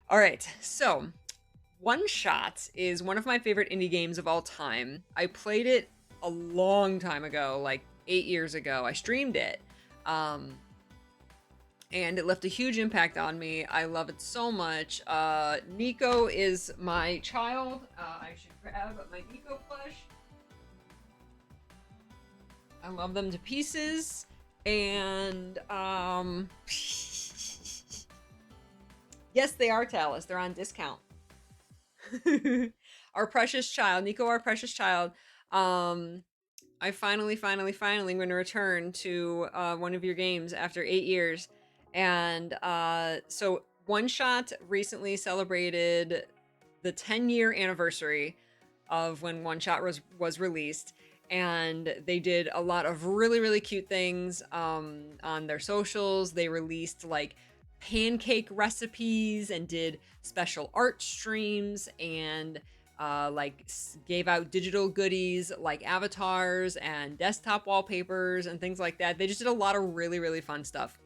All right, so One Shot is one of my favorite indie games of all time. I played it a long time ago, like 8 years ago. I streamed it. And it left a huge impact on me. I love it so much. Nico is my child. I should grab my Nico plush. I love them to pieces. And, yes, they are Talus. They're on discount. Our precious child. Nico, our precious child. I finally going to return to one of your games after 8 years. And so One Shot recently celebrated the 10-year anniversary of when One Shot was released. And they did a lot of really cute things on their socials. They released like pancake recipes and did special art streams and like gave out digital goodies like avatars and desktop wallpapers and things like that. They just did a lot of really fun stuff.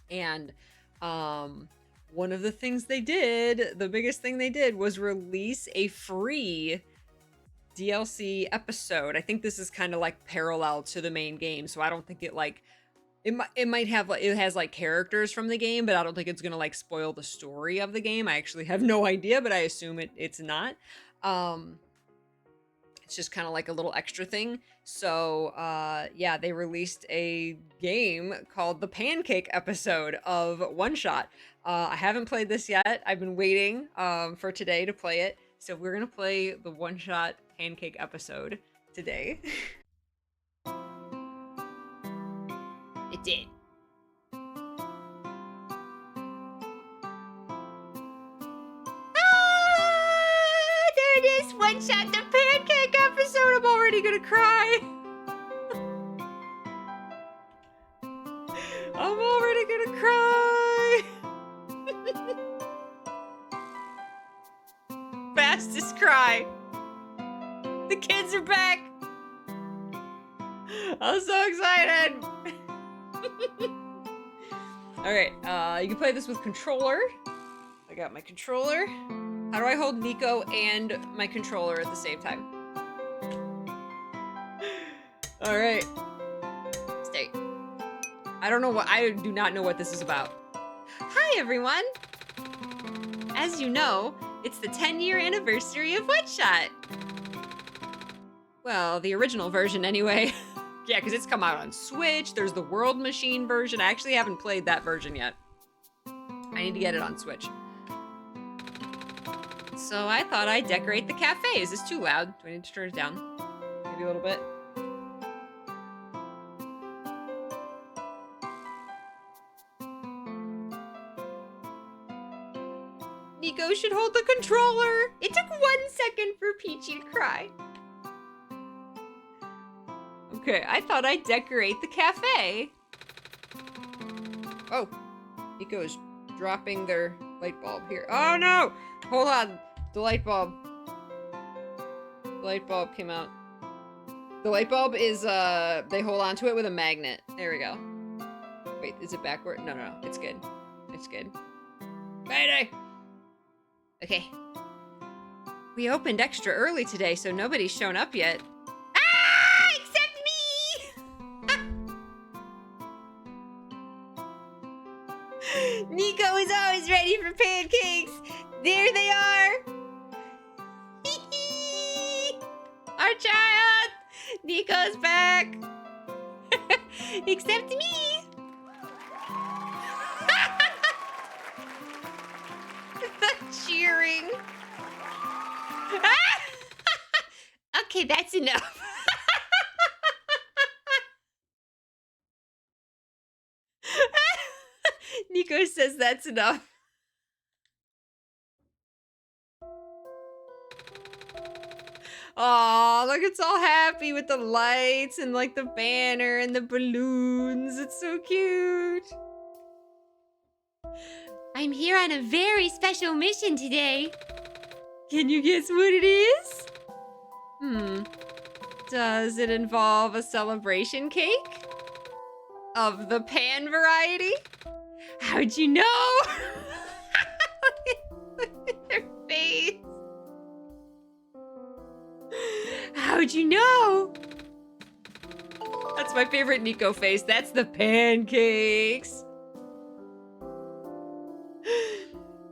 And one of the things they did, the biggest thing they did, was release a free DLC episode. I think this is kind of like parallel to the main game, so I don't think it like it might have like it has like characters from the game, but I don't think it's gonna like spoil the story of the game. I actually have no idea, but I assume it's not. It's just kind of like a little extra thing. So yeah, they released a game called the Pancake episode of One Shot. I haven't played this yet. I've been waiting for today to play it. So we're gonna play the One Shot Pancake episode today. It did. There it is! One Shot the Pancake episode! I'm already gonna cry! I'm already gonna cry! Fastest cry! The kids are back! I'm so excited! Alright, you can play this with controller. I got my controller. How do I hold Nico and my controller at the same time? Alright. Stay. I do not know what this is about. Hi everyone! As you know, it's the 10-year anniversary of One Shot. Well, the original version anyway. Yeah, because it's come out on Switch. There's the World Machine version. I actually haven't played that version yet. I need to get it on Switch. So I thought I'd decorate the cafe. Is this too loud? Do I need to turn it down? Maybe a little bit. Nico should hold the controller. It took 1 second for Peachy to cry. Okay, I thought I'd decorate the cafe. Oh, Nico's dropping their light bulb here. Oh no! Hold on, the light bulb. The light bulb came out. The light bulb is, they hold on to it with a magnet. There we go. Wait, is it backward? No, it's good. It's good. Mayday! Okay. We opened extra early today, so nobody's shown up yet. Nico is always ready for pancakes. There they are. Our child. Nico's back. Except me. The cheering. Okay, that's enough. Nico says that's enough. Aw, look, it's all happy with the lights and like the banner and the balloons. It's so cute. I'm here on a very special mission today. Can you guess what it is? Does it involve a celebration cake? Of the pan variety? How'd you know? How'd you know? That's my favorite Nico face. That's the pancakes.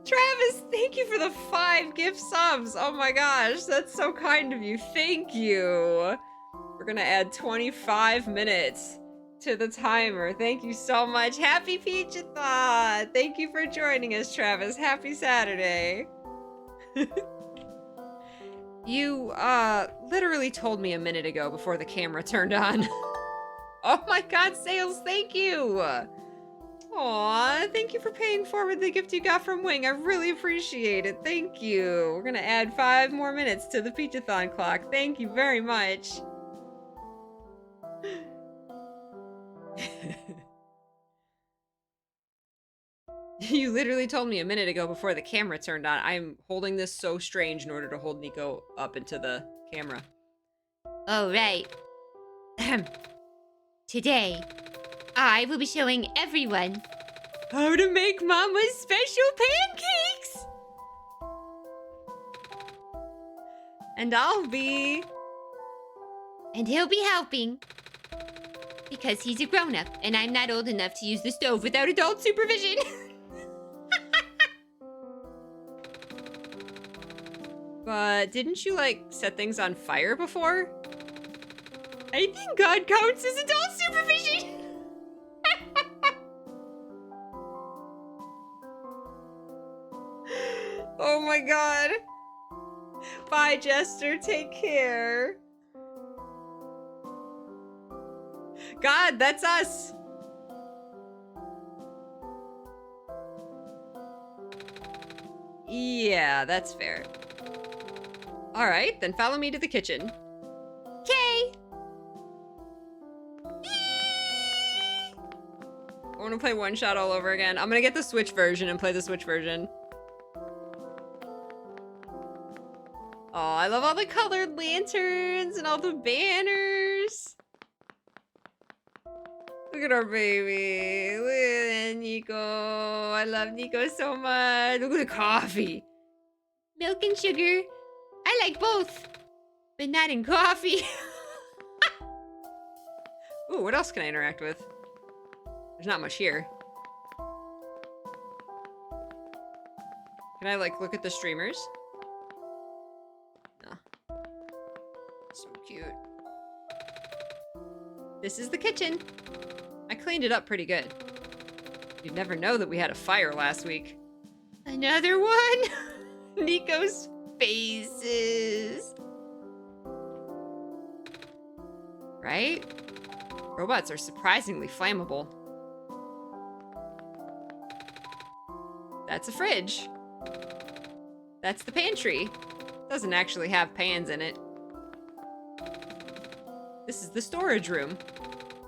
Travis, thank you for the 5 gift subs. Oh my gosh, that's so kind of you. Thank you. We're gonna add 25 minutes to the timer. Thank you so much. Happy Peach-a-thon. Thank you for joining us, Travis. Happy Saturday. You, literally told me a minute ago before the camera turned on. Oh my god, Sales, thank you! Aw, thank you for paying forward the gift you got from Wing. I really appreciate it. Thank you. We're gonna add 5 more minutes to the Peach-a-thon clock. Thank you very much. You literally told me a minute ago before the camera turned on. I'm holding this so strange in order to hold Nico up into the camera. All right. Today, I will be showing everyone how to make Mama's special pancakes! And I'll be... And he'll be helping. Because he's a grown-up, and I'm not old enough to use the stove without adult supervision. But didn't you, like, set things on fire before? I think God counts as adult supervision! Oh my god. Bye, Jester. Take care. God, that's us! Yeah, that's fair. Alright, then follow me to the kitchen. Okay. I want to play One Shot all over again. I'm gonna get the Switch version and play the Switch version. Oh, I love all the colored lanterns and all the banners. Look at our baby. Look at Nico. I love Nico so much. Look at the coffee. Milk and sugar. I like both, but not in coffee. Ooh, what else can I interact with? There's not much here. Can I, like, look at the streamers? No. So cute. This is the kitchen. I cleaned it up pretty good. You'd never know that we had a fire last week. Another one? Nico's faces. Right? Robots are surprisingly flammable. That's a fridge. That's the pantry. Doesn't actually have pans in it. This is the storage room.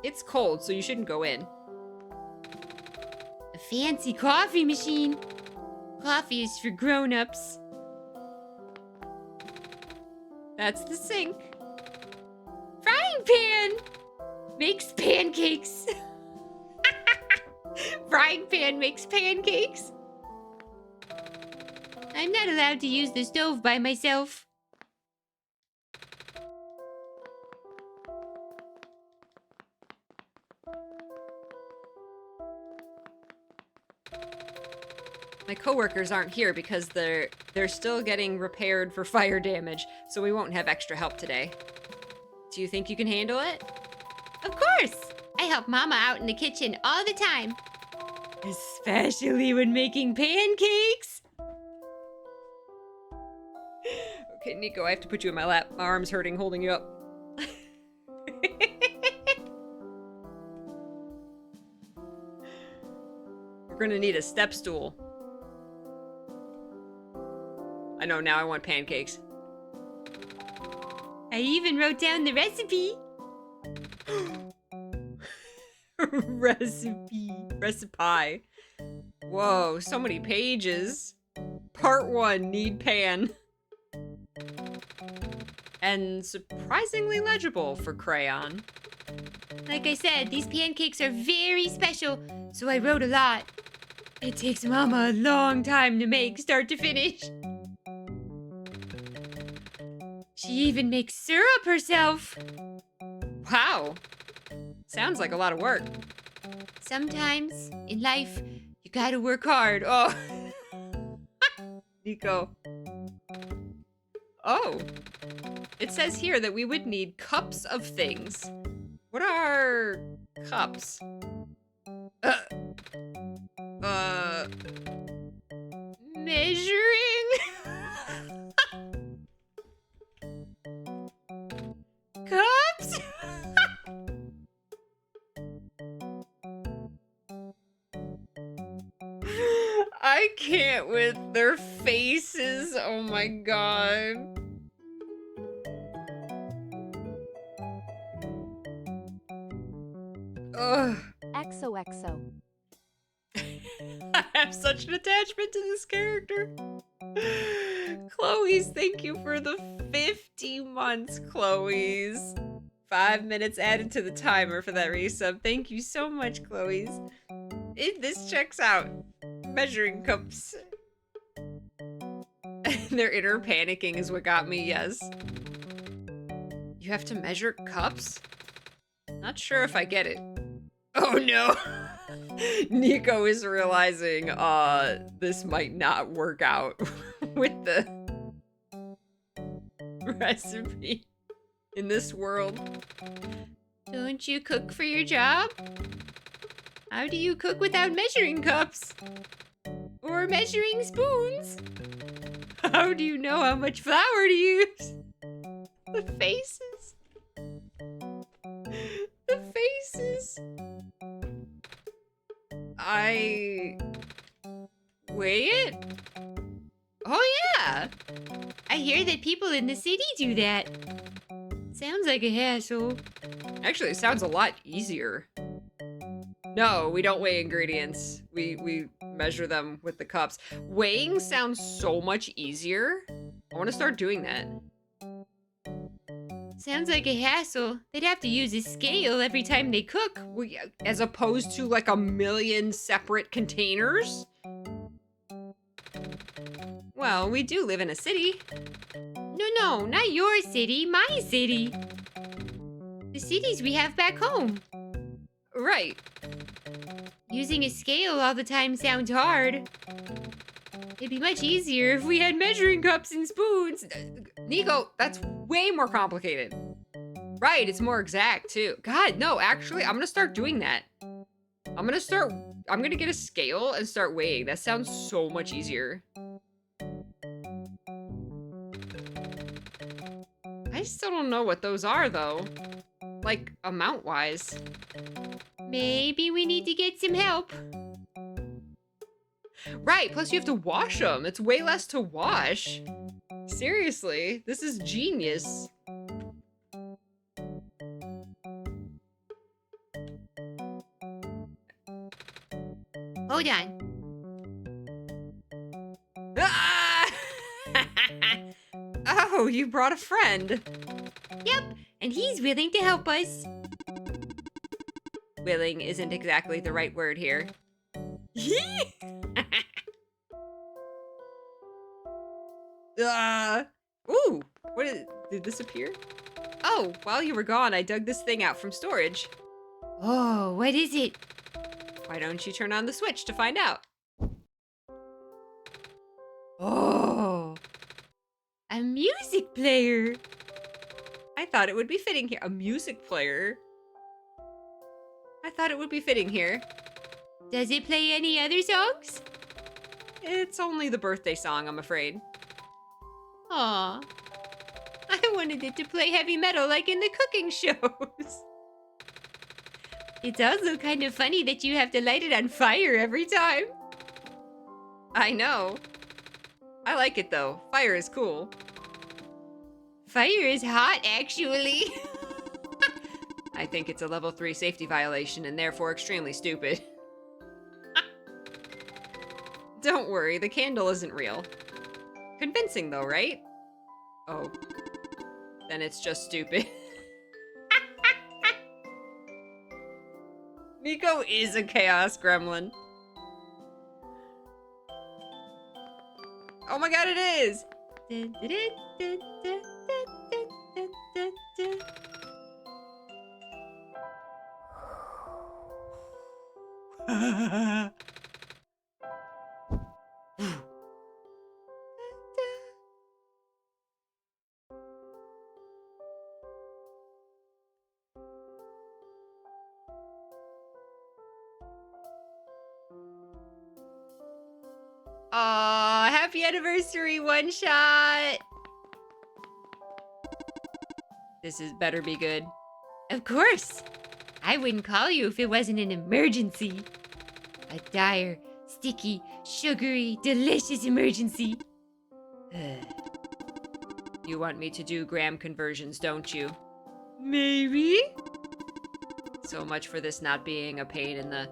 It's cold, so you shouldn't go in. A fancy coffee machine. Coffee is for grown-ups. That's the sink. Frying pan makes pancakes. Frying pan makes pancakes. I'm not allowed to use the stove by myself. My coworkers aren't here because they're still getting repaired for fire damage, so we won't have extra help today. Do you think you can handle it? Of course! I help Mama out in the kitchen all the time. Especially when making pancakes! Okay, Nico, I have to put you in my lap. My arm's hurting holding you up. We're gonna need a step stool. I know, now I want pancakes. I even wrote down the recipe. Recipe. Whoa, so many pages. Part 1, need pan. And surprisingly legible for crayon. Like I said, these pancakes are very special, so I wrote a lot. It takes Mama a long time to make, start to finish. She even makes syrup herself. Wow. Sounds like a lot of work. Sometimes in life, you gotta work hard. Oh. Nico. Oh. It says here that we would need cups of things. What are cups? Measuring? Cups? I can't with their faces. Oh my god. Ugh. XOXO. I have such an attachment to this character. Chloe's, thank you for the 50 months, Chloe's. 5 minutes added to the timer for that resub. Thank you so much, Chloe's. This checks out. Measuring cups. Their inner panicking is what got me, yes. You have to measure cups? Not sure if I get it. Oh no! Nico is realizing, this might not work out with the recipe in this world. Don't you cook for your job? How do you cook without measuring cups? Or measuring spoons? How do you know how much flour to use? The faces. The faces. I weigh it? Oh yeah! I hear that people in the city do that. Sounds like a hassle. Actually, it sounds a lot easier. No, we don't weigh ingredients. We measure them with the cups. Weighing sounds so much easier. I want to start doing that. Sounds like a hassle. They'd have to use a scale every time they cook. As opposed to like a million separate containers? Well, we do live in a city. No, not your city, my city. The cities we have back home. Right. Using a scale all the time sounds hard. It'd be much easier if we had measuring cups and spoons. Nico, that's way more complicated. Right, it's more exact too. God, no, actually, I'm gonna start doing that. I'm gonna get a scale and start weighing. That sounds so much easier. I still don't know what those are though. Like, amount-wise. Maybe we need to get some help. Right, plus you have to wash them. It's way less to wash. Seriously, this is genius. Hold on. Ah! Oh, you brought a friend. Yep, and he's willing to help us. Willing isn't exactly the right word here. Ooh, did this appear? Oh, while you were gone, I dug this thing out from storage. Oh, what is it? Why don't you turn on the switch to find out? Oh, a music player. I thought it would be fitting here. A music player? I thought it would be fitting here. Does it play any other songs? It's only the birthday song, I'm afraid. Aw. I wanted it to play heavy metal like in the cooking shows. It's also kind of funny that you have to light it on fire every time. I know. I like it though. Fire is cool. Fire is hot, actually. I think it's a level 3 safety violation and therefore extremely stupid. Don't worry, the candle isn't real. Convincing though, right? Oh. Then it's just stupid. Nico is a chaos gremlin. Oh my god, it is! Dun, dun, dun, dun, dun, dun, dun, dun, dun, dun. Aw, happy anniversary, One Shot! This is better be good. Of course! I wouldn't call you if it wasn't an emergency. A dire, sticky, sugary, delicious emergency. You want me to do gram conversions, don't you? Maybe? So much for this not being a pain in the...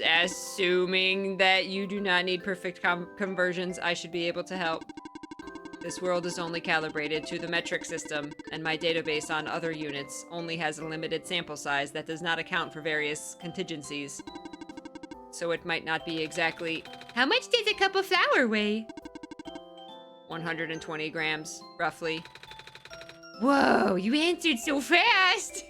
assuming that you do not need perfect conversions, I should be able to help. This world is only calibrated to the metric system, and my database on other units only has a limited sample size that does not account for various contingencies. So it might not be exactly... How much does a cup of flour weigh? 120 grams, roughly. Whoa, you answered so fast!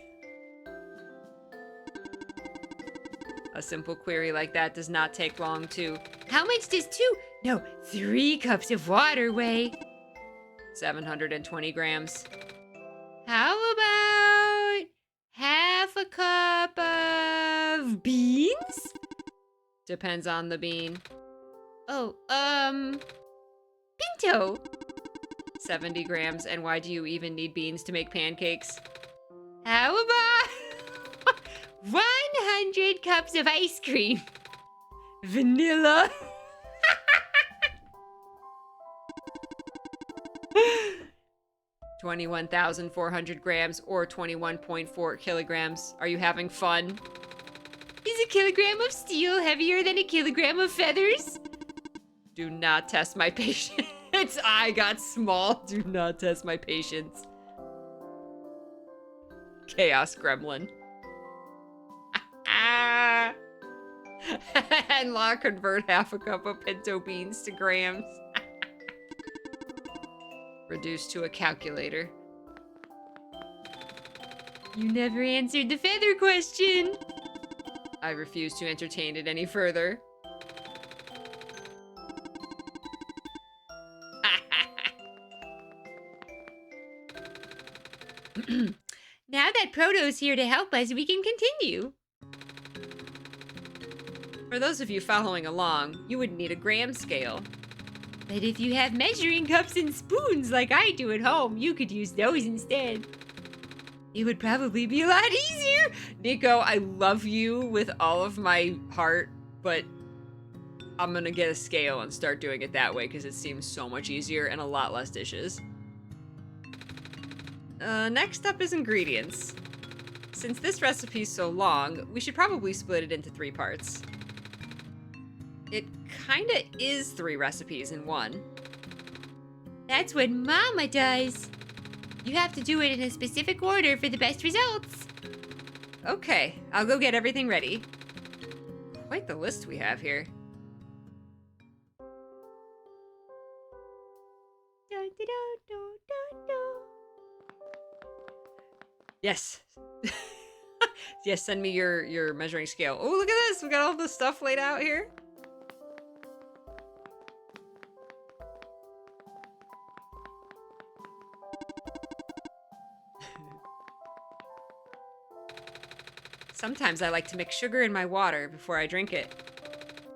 A simple query like that does not take long to... How much does 3 cups of water weigh? 720 grams. How about half a cup of beans? Depends on the bean. Oh, pinto. 70 grams, and why do you even need beans to make pancakes? How about 100 cups of ice cream? Vanilla. 21,400 grams or 21.4 kilograms. Are you having fun? Is a kilogram of steel heavier than a kilogram of feathers? Do not test my patience. I got small. Do not test my patience. Chaos gremlin. And law convert half a cup of pinto beans to grams. Reduced to a calculator. You never answered the feather question. I refuse to entertain it any further. Now that Proto's here to help us, we can continue. For those of you following along, you would need a gram scale. But if you have measuring cups and spoons like I do at home, you could use those instead. It would probably be a lot easier. Nico, I love you with all of my heart, but I'm gonna get a scale and start doing it that way because it seems so much easier and a lot less dishes. Next up is ingredients. Since this recipe's so long, we should probably split it into 3 parts. It kinda is 3 recipes in one. That's what Mama does. You have to do it in a specific order for the best results. Okay, I'll go get everything ready. Quite the list we have here. Yes. Yes, send me your measuring scale. Oh, look at this. We got all the stuff laid out here. Sometimes I like to mix sugar in my water before I drink it.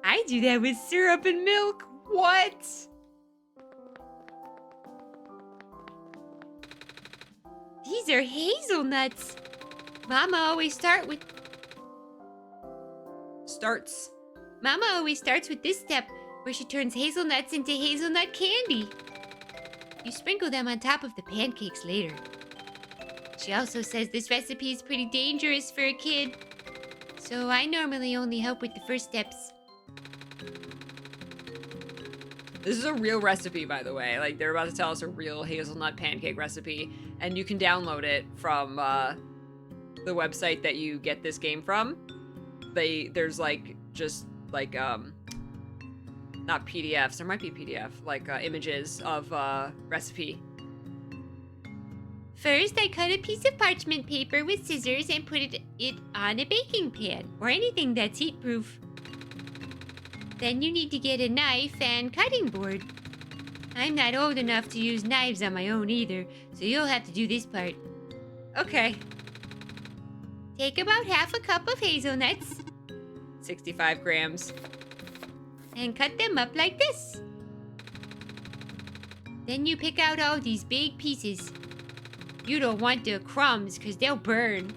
I do that with syrup and milk. What? These are hazelnuts. Mama always starts with this step where she turns hazelnuts into hazelnut candy. You sprinkle them on top of the pancakes later. She also says this recipe is pretty dangerous for a kid, so I normally only help with the first steps. This is a real recipe, by the way. Like, they're about to tell us a real hazelnut pancake recipe, and you can download it from the website that you get this game from. There's like just like not PDFs. There might be PDF, like images of recipe. First, I cut a piece of parchment paper with scissors and put it on a baking pan, or anything that's heat-proof. Then you need to get a knife and cutting board. I'm not old enough to use knives on my own either, so you'll have to do this part. Okay. Take about half a cup of hazelnuts 65 grams. and cut them up like this. Then you pick out all these big pieces. You don't want the crumbs because they'll burn.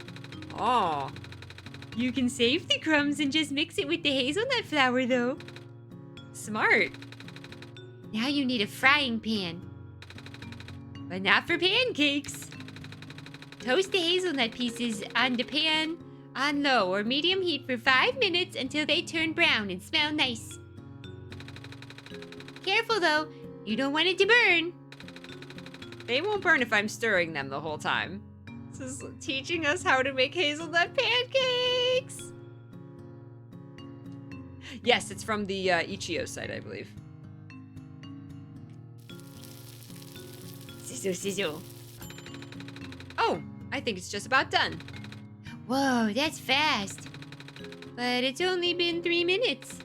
Oh. You can save the crumbs and just mix it with the hazelnut flour though. Smart. Now you need a frying pan. But not for pancakes. Toast the hazelnut pieces on the pan on low or medium heat for 5 minutes until they turn brown and smell nice. Careful though, you don't want it to burn. They won't burn if I'm stirring them the whole time. This is teaching us how to make hazelnut pancakes. Yes, it's from the Ichio site, I believe. Sizzle, sizzle. Oh, I think it's just about done. Whoa, that's fast. But it's only been 3 minutes.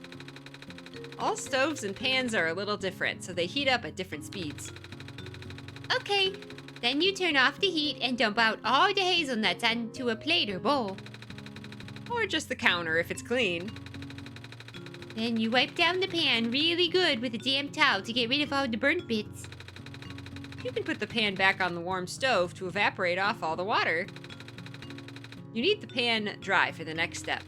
All stoves and pans are a little different, so they heat up at different speeds. Okay, then you turn off the heat and dump out all the hazelnuts onto a plate or bowl. Or just the counter if it's clean. Then you wipe down the pan really good with a damp towel to get rid of all the burnt bits. You can put the pan back on the warm stove to evaporate off all the water. You need the pan dry for the next step.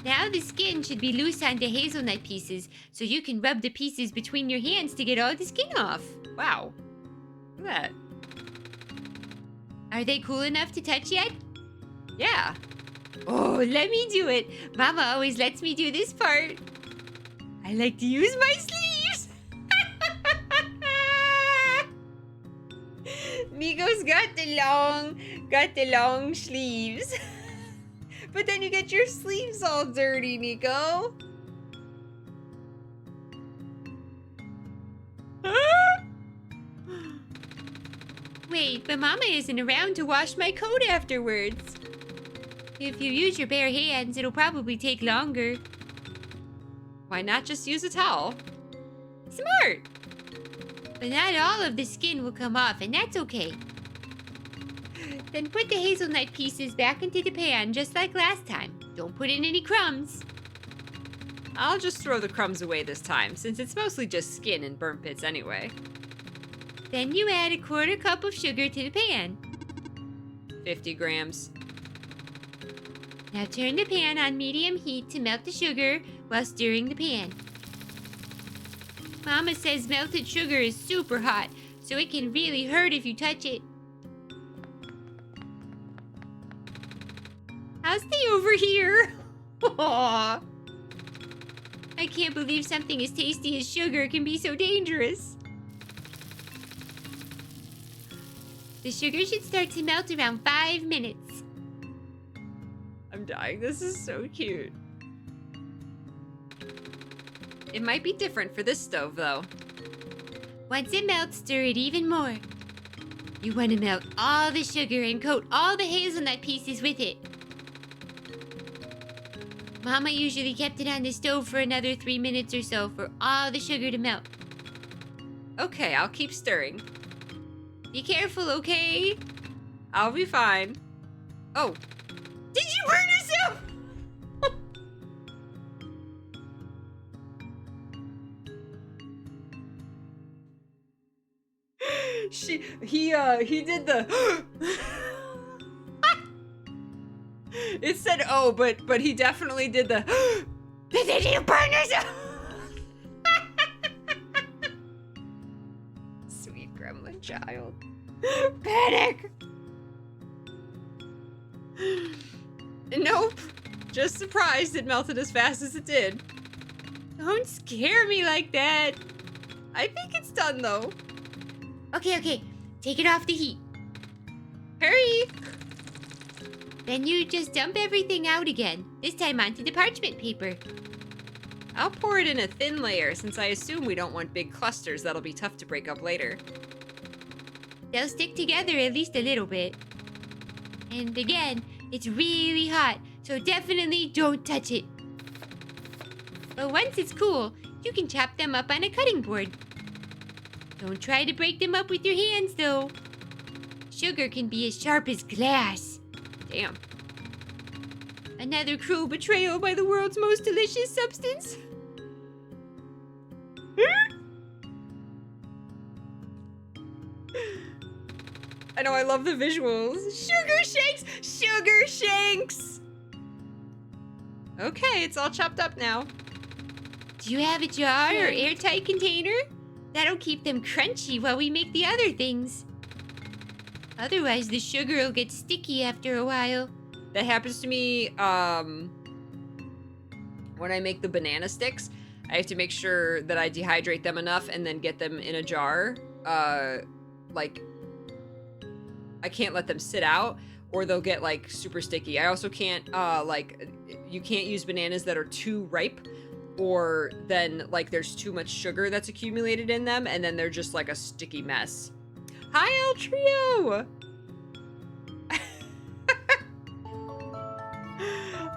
Now the skin should be loose on the hazelnut pieces, so you can rub the pieces between your hands to get all the skin off. Wow. Look at that. Are they cool enough to touch yet? Yeah. Oh, let me do it. Mama always lets me do this part. I like to use my sleeves. Nico's got the long sleeves. But then you get your sleeves all dirty, Nico. Wait, but Mama isn't around to wash my coat afterwards. If you use your bare hands, it'll probably take longer. Why not just use a towel? Smart! But not all of the skin will come off, and that's okay. Then put the hazelnut pieces back into the pan just like last time. Don't put in any crumbs. I'll just throw the crumbs away this time, since it's mostly just skin and burnt bits anyway. Then you add a 1/4 cup of sugar to the pan. 50 grams. Now turn the pan on medium heat to melt the sugar while stirring the pan. Mama says melted sugar is super hot, so it can really hurt if you touch it. I'll stay over here. Aww. I can't believe something as tasty as sugar can be so dangerous. The sugar should start to melt around 5 minutes. I'm dying. This is so cute. It might be different for this stove, though. Once it melts, stir it even more. You want to melt all the sugar and coat all the hazelnut pieces with it. Mama usually kept it on the stove for another 3 minutes or so for all the sugar to melt. Okay, I'll keep stirring. Be careful, okay? I'll be fine. Oh. Did you burn yourself? He did the It said oh, but he definitely did the Did you burn yourself? Sweet gremlin child. Panic! Nope. Just surprised it melted as fast as it did. Don't scare me like that. I think it's done though. Okay. Take it off the heat. Hurry! Then you just dump everything out again, this time onto the parchment paper. I'll pour it in a thin layer since I assume we don't want big clusters that'll be tough to break up later. They'll stick together at least a little bit. And again, it's really hot, so definitely don't touch it. But once it's cool, you can chop them up on a cutting board. Don't try to break them up with your hands, though. Sugar can be as sharp as glass. Damn. Another cruel betrayal by the world's most delicious substance. I know, I love the visuals. Sugar shakes! Sugar shanks! Okay, it's all chopped up now. Do you have a jar or airtight container? That'll keep them crunchy while we make the other things. Otherwise, the sugar will get sticky after a while. That happens to me when I make the banana sticks. I have to make sure that I dehydrate them enough and then get them in a jar. Like, I can't let them sit out or they'll get like super sticky. I also can't, you can't use bananas that are too ripe or then like there's too much sugar that's accumulated in them and then they're just like a sticky mess. Hi, El Trio!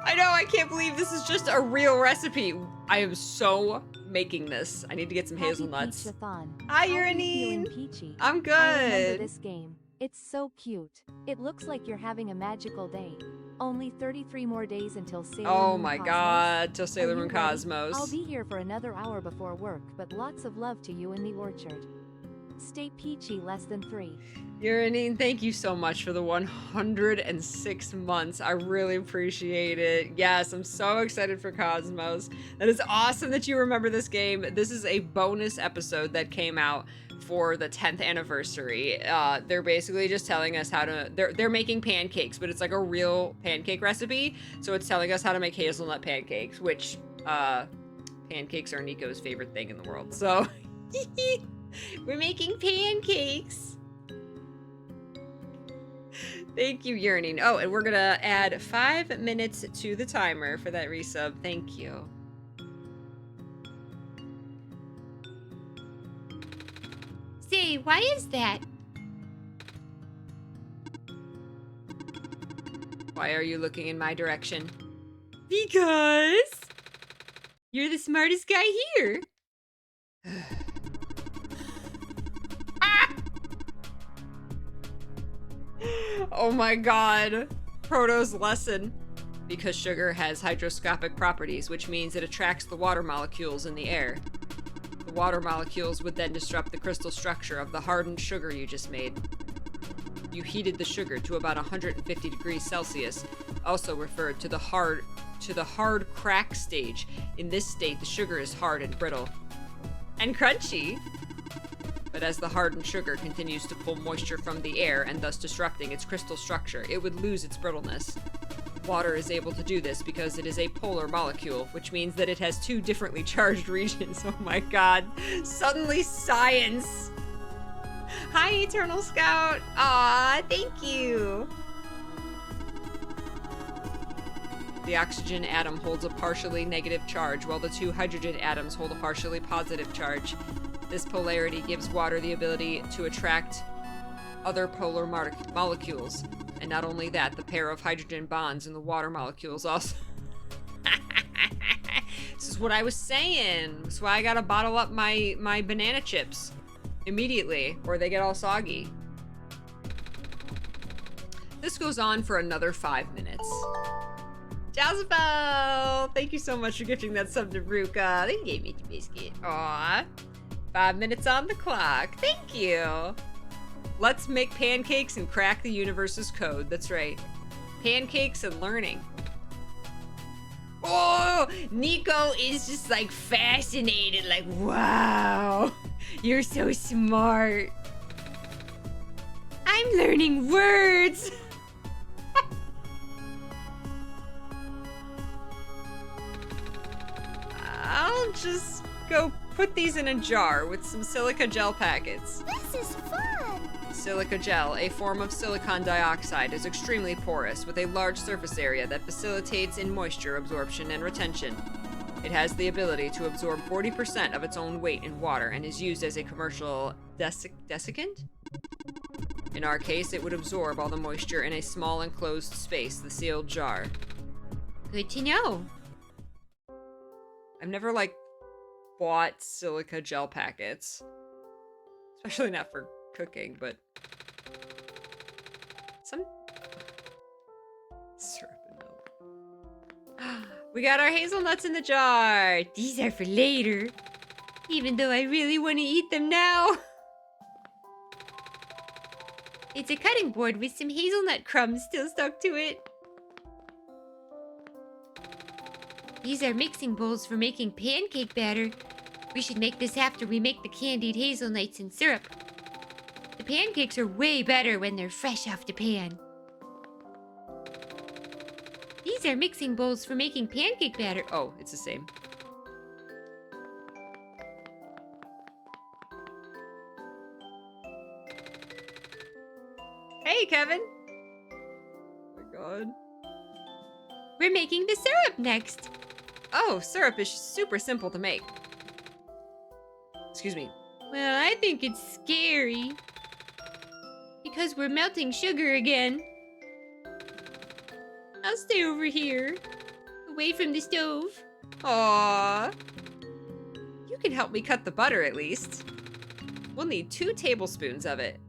I know, I can't believe this is just a real recipe. I am so making this. I need to get some hazelnuts. Peach-a-thon. Hi, How are you feeling, Uranine. Peachy? I'm I remember good. this game. It's so cute. It looks like you're having a magical day. Only 33 more days until Sailor Oh Moon my Cosmos. god, till Are Sailor you Moon ready? Cosmos. I'll be here for another hour before work, but lots of love to you in the orchard. Stay peachy, less than 3. Uranine, thank you so much for the 106 months. I really appreciate it. Yes, I'm so excited for Cosmos. That is awesome that you remember this game. This is a bonus episode that came out for the 10th anniversary. They're basically just telling us how to, they're making pancakes, but it's like a real pancake recipe. So it's telling us how to make hazelnut pancakes, which pancakes are Nico's favorite thing in the world. So we're making pancakes. Thank you, Yearning. Oh, and we're gonna add 5 minutes to the timer for that resub. Thank you. Say, why is that? Why are you looking in my direction? Because you're the smartest guy here. Oh my god. Proto's lesson. Because sugar has hygroscopic properties, which means it attracts the water molecules in the air. The water molecules would then disrupt the crystal structure of the hardened sugar you just made. You heated the sugar to about 150 degrees Celsius, also referred to the hard crack stage. In this state, the sugar is hard and brittle. And crunchy. But as the hardened sugar continues to pull moisture from the air and thus disrupting its crystal structure, it would lose its brittleness. Water is able to do this because it is a polar molecule, which means that it has 2 differently charged regions. Oh my god. Suddenly science! Hi, Eternal Scout! Aw, thank you! The oxygen atom holds a partially negative charge, while the 2 hydrogen atoms hold a partially positive charge. This polarity gives water the ability to attract other polar molecules. And not only that, the pair of hydrogen bonds in the water molecules also... This is what I was saying. That's why I gotta bottle up my banana chips immediately, or they get all soggy. This goes on for another 5 minutes. Jazabelle! Thank you so much for gifting that sub to Ruka. They gave me the biscuit. Aww. 5 minutes on the clock. Thank you. Let's make pancakes and crack the universe's code. That's right. Pancakes and learning. Oh, Nico is just like fascinated. Like, wow, you're so smart. I'm learning words. I'll just go put these in a jar with some silica gel packets. This is fun! Silica gel, a form of silicon dioxide, is extremely porous with a large surface area that facilitates in moisture absorption and retention. It has the ability to absorb 40% of its own weight in water and is used as a commercial desiccant? In our case, it would absorb all the moisture in a small enclosed space, the sealed jar. Good to know. I've never, like, bought silica gel packets. Especially not for cooking, but... Some... Syrup and milk. We got our hazelnuts in the jar! These are for later. Even though I really want to eat them now. It's a cutting board with some hazelnut crumbs still stuck to it. These are mixing bowls for making pancake batter. We should make this after we make the candied hazelnuts and syrup. The pancakes are way better when they're fresh off the pan. These are mixing bowls for making pancake batter. Oh, it's the same. Hey, Kevin! Oh my god. We're making the syrup next. Oh, syrup is super simple to make. Excuse me. Well, I think it's scary. Because we're melting sugar again. I'll stay over here. Away from the stove. Aww. You can help me cut the butter at least. We'll need 2 tablespoons of it.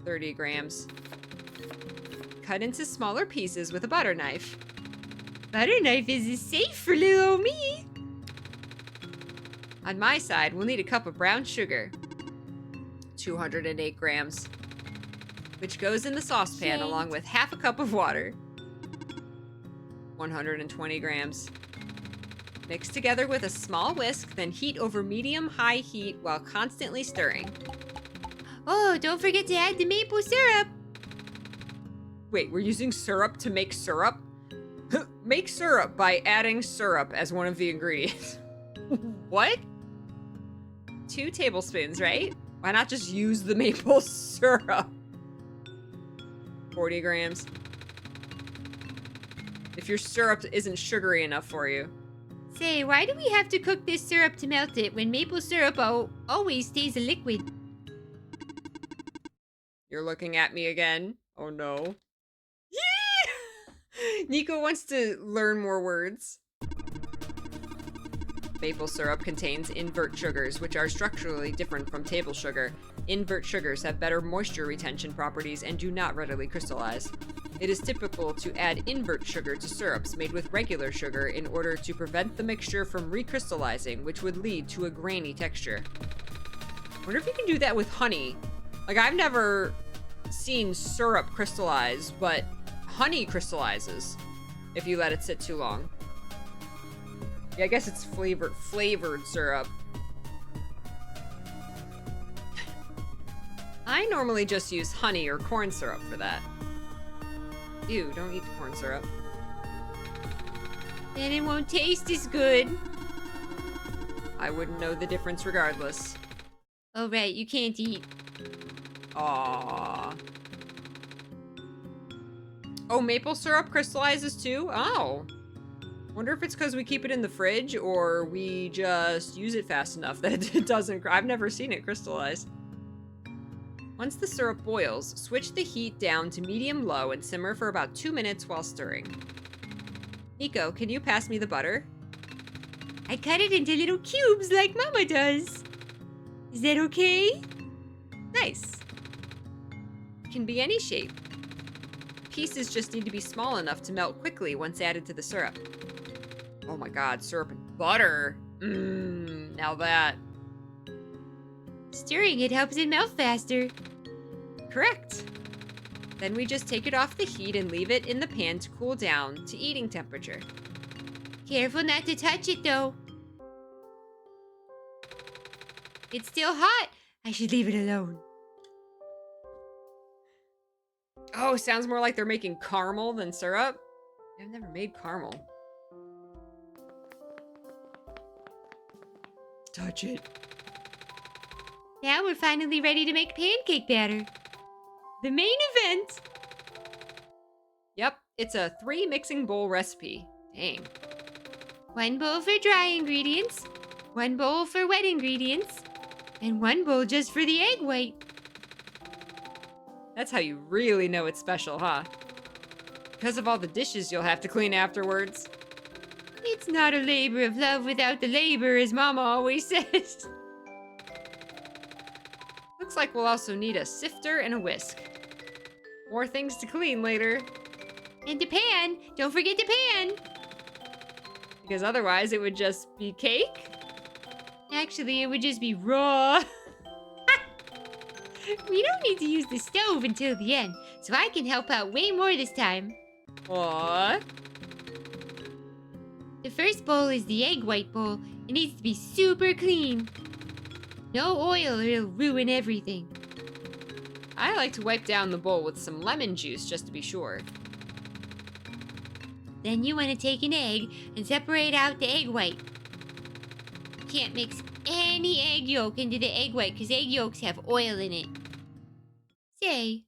30 grams. Cut into smaller pieces with a butter knife. Butter knife is safe for little old me. On my side, we'll need a cup of brown sugar. 208 grams. Which goes in the saucepan along with half a cup of water. 120 grams. Mix together with a small whisk, then heat over medium-high heat while constantly stirring. Oh, don't forget to add the maple syrup. Wait, we're using syrup to make syrup? Make syrup by adding syrup as one of the ingredients. What? 2 tablespoons, right? Why not just use the maple syrup? 40 grams. If your syrup isn't sugary enough for you. Say, why do we have to cook this syrup to melt it when maple syrup always stays a liquid? You're looking at me again. Oh no. Nico wants to learn more words. Maple syrup contains invert sugars, which are structurally different from table sugar. Invert sugars have better moisture retention properties and do not readily crystallize. It is typical to add invert sugar to syrups made with regular sugar in order to prevent the mixture from recrystallizing, which would lead to a grainy texture. I wonder if you can do that with honey. Like, I've never seen syrup crystallize, but honey crystallizes if you let it sit too long. Yeah, I guess it's flavored syrup. I normally just use honey or corn syrup for that. Ew, don't eat the corn syrup. Then it won't taste as good. I wouldn't know the difference regardless. Oh, right, you can't eat. Aww. Oh, maple syrup crystallizes too? Oh. Wonder if it's because we keep it in the fridge or we just use it fast enough that it doesn't. I've never seen it crystallize. Once the syrup boils, switch the heat down to medium-low and simmer for about 2 minutes while stirring. Nico, can you pass me the butter? I cut it into little cubes like Mama does. Is that okay? Nice. It can be any shape. Pieces just need to be small enough to melt quickly once added to the syrup. Oh my god, syrup and butter. Mmm, now that. Stirring it helps it melt faster. Correct. Then we just take it off the heat and leave it in the pan to cool down to eating temperature. Careful not to touch it though. It's still hot. I should leave it alone. Oh, sounds more like they're making caramel than syrup. I've never made caramel. Touch it. Now we're finally ready to make pancake batter. The main event. Yep, it's a 3 mixing bowl recipe. Dang. 1 bowl for dry ingredients, 1 bowl for wet ingredients, and 1 bowl just for the egg white. That's how you really know it's special, huh? Because of all the dishes you'll have to clean afterwards. It's not a labor of love without the labor, as Mama always says. Looks like we'll also need a sifter and a whisk. More things to clean later. And the pan. Don't forget the pan. Because otherwise it would just be cake. Actually, it would just be raw. We don't need to use the stove until the end, so I can help out way more this time. What? The first bowl is the egg white bowl. It needs to be super clean. No oil or it'll ruin everything. I like to wipe down the bowl with some lemon juice just to be sure. Then you want to take an egg and separate out the egg white. You can't mix any egg yolk into the egg white because egg yolks have oil in it. Say.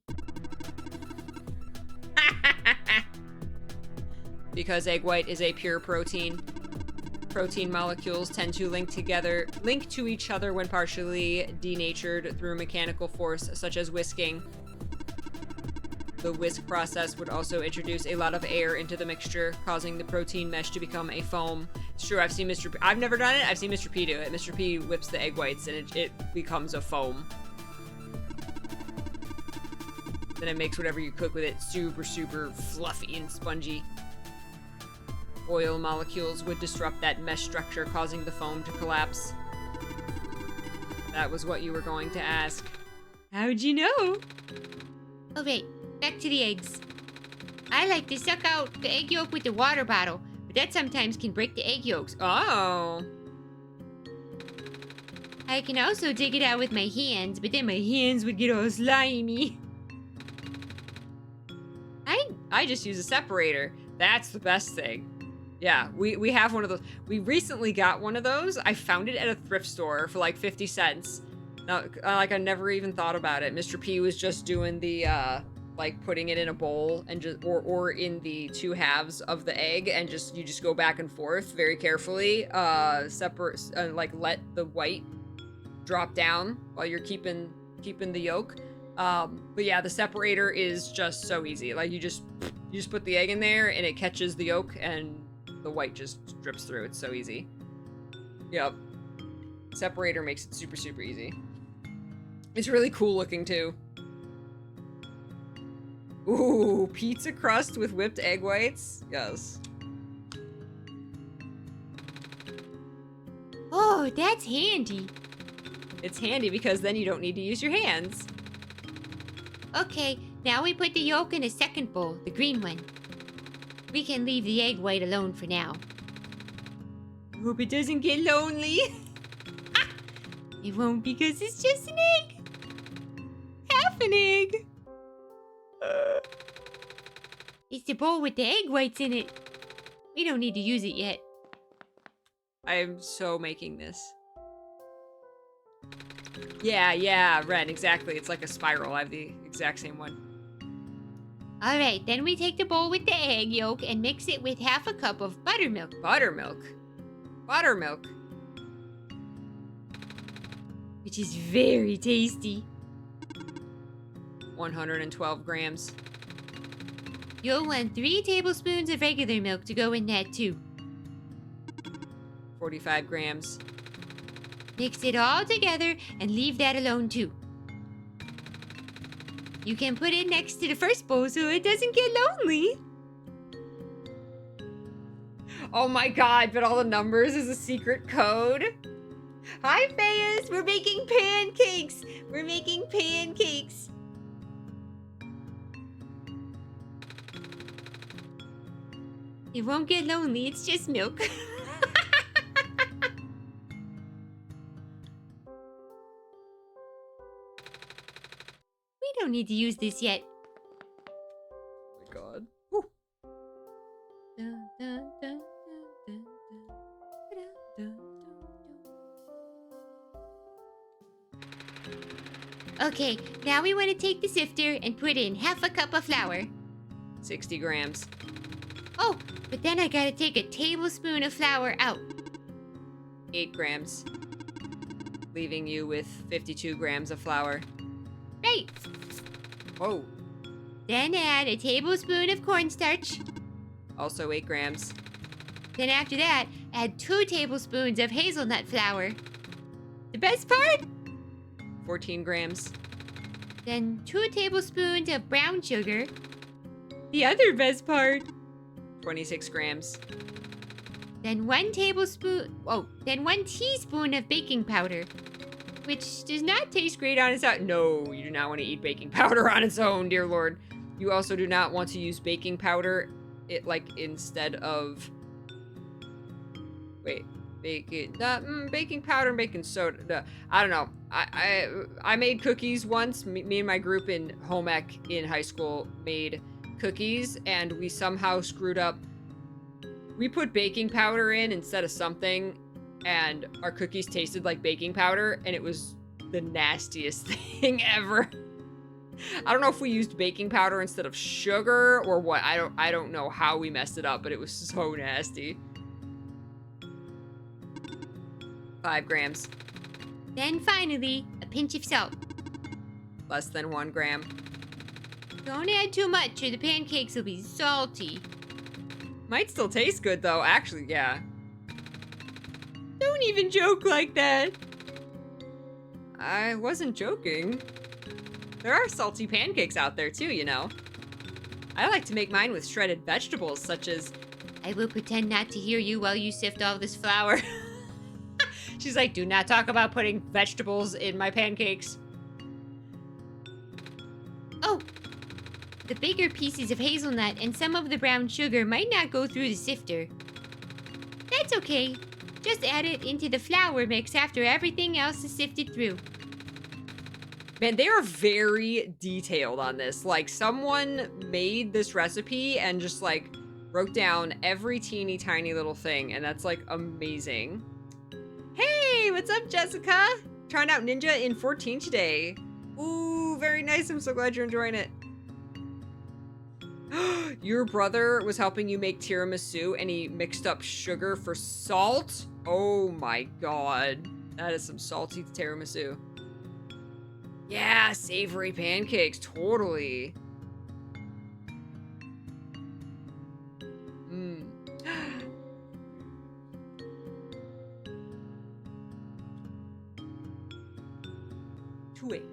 Because egg white is a pure protein. Protein molecules tend to link to each other when partially denatured through mechanical force, such as whisking. The whisk process would also introduce a lot of air into the mixture, causing the protein mesh to become a foam. It's true, I've seen Mr. P. I've never done it, I've seen Mr. P do it. Mr. P whips the egg whites and it becomes a foam. Then it makes whatever you cook with it super, super fluffy and spongy. Oil molecules would disrupt that mesh structure, causing the foam to collapse. That was what you were going to ask. How'd you know? Oh wait, back to the eggs. I like to suck out the egg yolk with the water bottle, but that sometimes can break the egg yolks. Oh. I can also dig it out with my hands, but then my hands would get all slimy. I just use a separator. That's the best thing. Yeah, we have one of those. We recently got one of those. I found it at a thrift store for like 50 cents. Now, like I never even thought about it. Mr. P was just doing the like putting it in a bowl and just or in the 2 halves of the egg and you just go back and forth very carefully. Separate like let the white drop down while you're keeping the yolk. But yeah, the separator is just so easy. Like you just put the egg in there and it catches the yolk and the white just drips through. It's so easy. Yep. Separator makes it super, super easy. It's really cool looking too. Ooh, pizza crust with whipped egg whites. Yes. Oh, that's handy. It's handy because then you don't need to use your hands. Okay, now we put the yolk in a second bowl, the green one. We can leave the egg white alone for now. Hope it doesn't get lonely. It won't because it's just an egg. Half an egg. It's the bowl with the egg whites in it. We don't need to use it yet. I am so making this. Yeah, Ren, exactly. It's like a spiral. I have the exact same one. Alright, then we take the bowl with the egg yolk and mix it with half a cup of buttermilk. Buttermilk? Buttermilk? Which is very tasty. 112 grams. You'll want 3 tablespoons of regular milk to go in that too. 45 grams. Mix it all together and leave that alone too. You can put it next to the first bowl so it doesn't get lonely. Oh my god, but all the numbers is a secret code? Hi, Fayas! We're making pancakes! We're making pancakes! It won't get lonely, it's just milk. We don't need to use this yet. Oh my god. Dun, dun, dun, dun, dun, dun, dun. Okay, now we want to take the sifter and put in half a cup of flour. 60 grams. Oh, But then I gotta take a tablespoon of flour out. 8 grams. Leaving you with 52 grams of flour. Right. Whoa. Then add a tablespoon of cornstarch. Also 8 grams. Then after that, add 2 tablespoons of hazelnut flour. The best part? 14 grams. Then 2 tablespoons of brown sugar. The other best part. 26 grams. Then 1 teaspoon of baking powder, which does not taste great on its own. No, you do not want to eat baking powder on its own, dear Lord. You also do not want to use baking powder, instead of... Wait, baking powder and baking soda. I don't know. I made cookies once. Me and my group in home ec in high school made cookies, and we somehow screwed up. We put baking powder in instead of something, and our cookies tasted like baking powder, and it was the nastiest thing ever. I don't know if we used baking powder instead of sugar or what. I don't know how we messed it up, but it was so nasty. 5 grams. Then finally, a pinch of salt. Less than 1 gram. Don't add too much or the pancakes will be salty. Might still taste good though, actually, yeah. Don't even joke like that. I wasn't joking. There are salty pancakes out there too, you know. I like to make mine with shredded vegetables such as... I will pretend not to hear you while you sift all this flour. She's like, do not talk about putting vegetables in my pancakes. Oh, the bigger pieces of hazelnut and some of the brown sugar might not go through the sifter. That's okay. Just add it into the flour mix after everything else is sifted through. Man, they are very detailed on this. Like, someone made this recipe and just, like, wrote down every teeny tiny little thing, and that's, like, amazing. Hey, what's up, Jessica? Trying out Ninja in 14 today. Ooh, very nice. I'm so glad you're enjoying it. Your brother was helping you make tiramisu, and he mixed up sugar for salt? Oh my god. That is some salty tiramisu. Yeah, savory pancakes, totally. Mmm. 2 egg.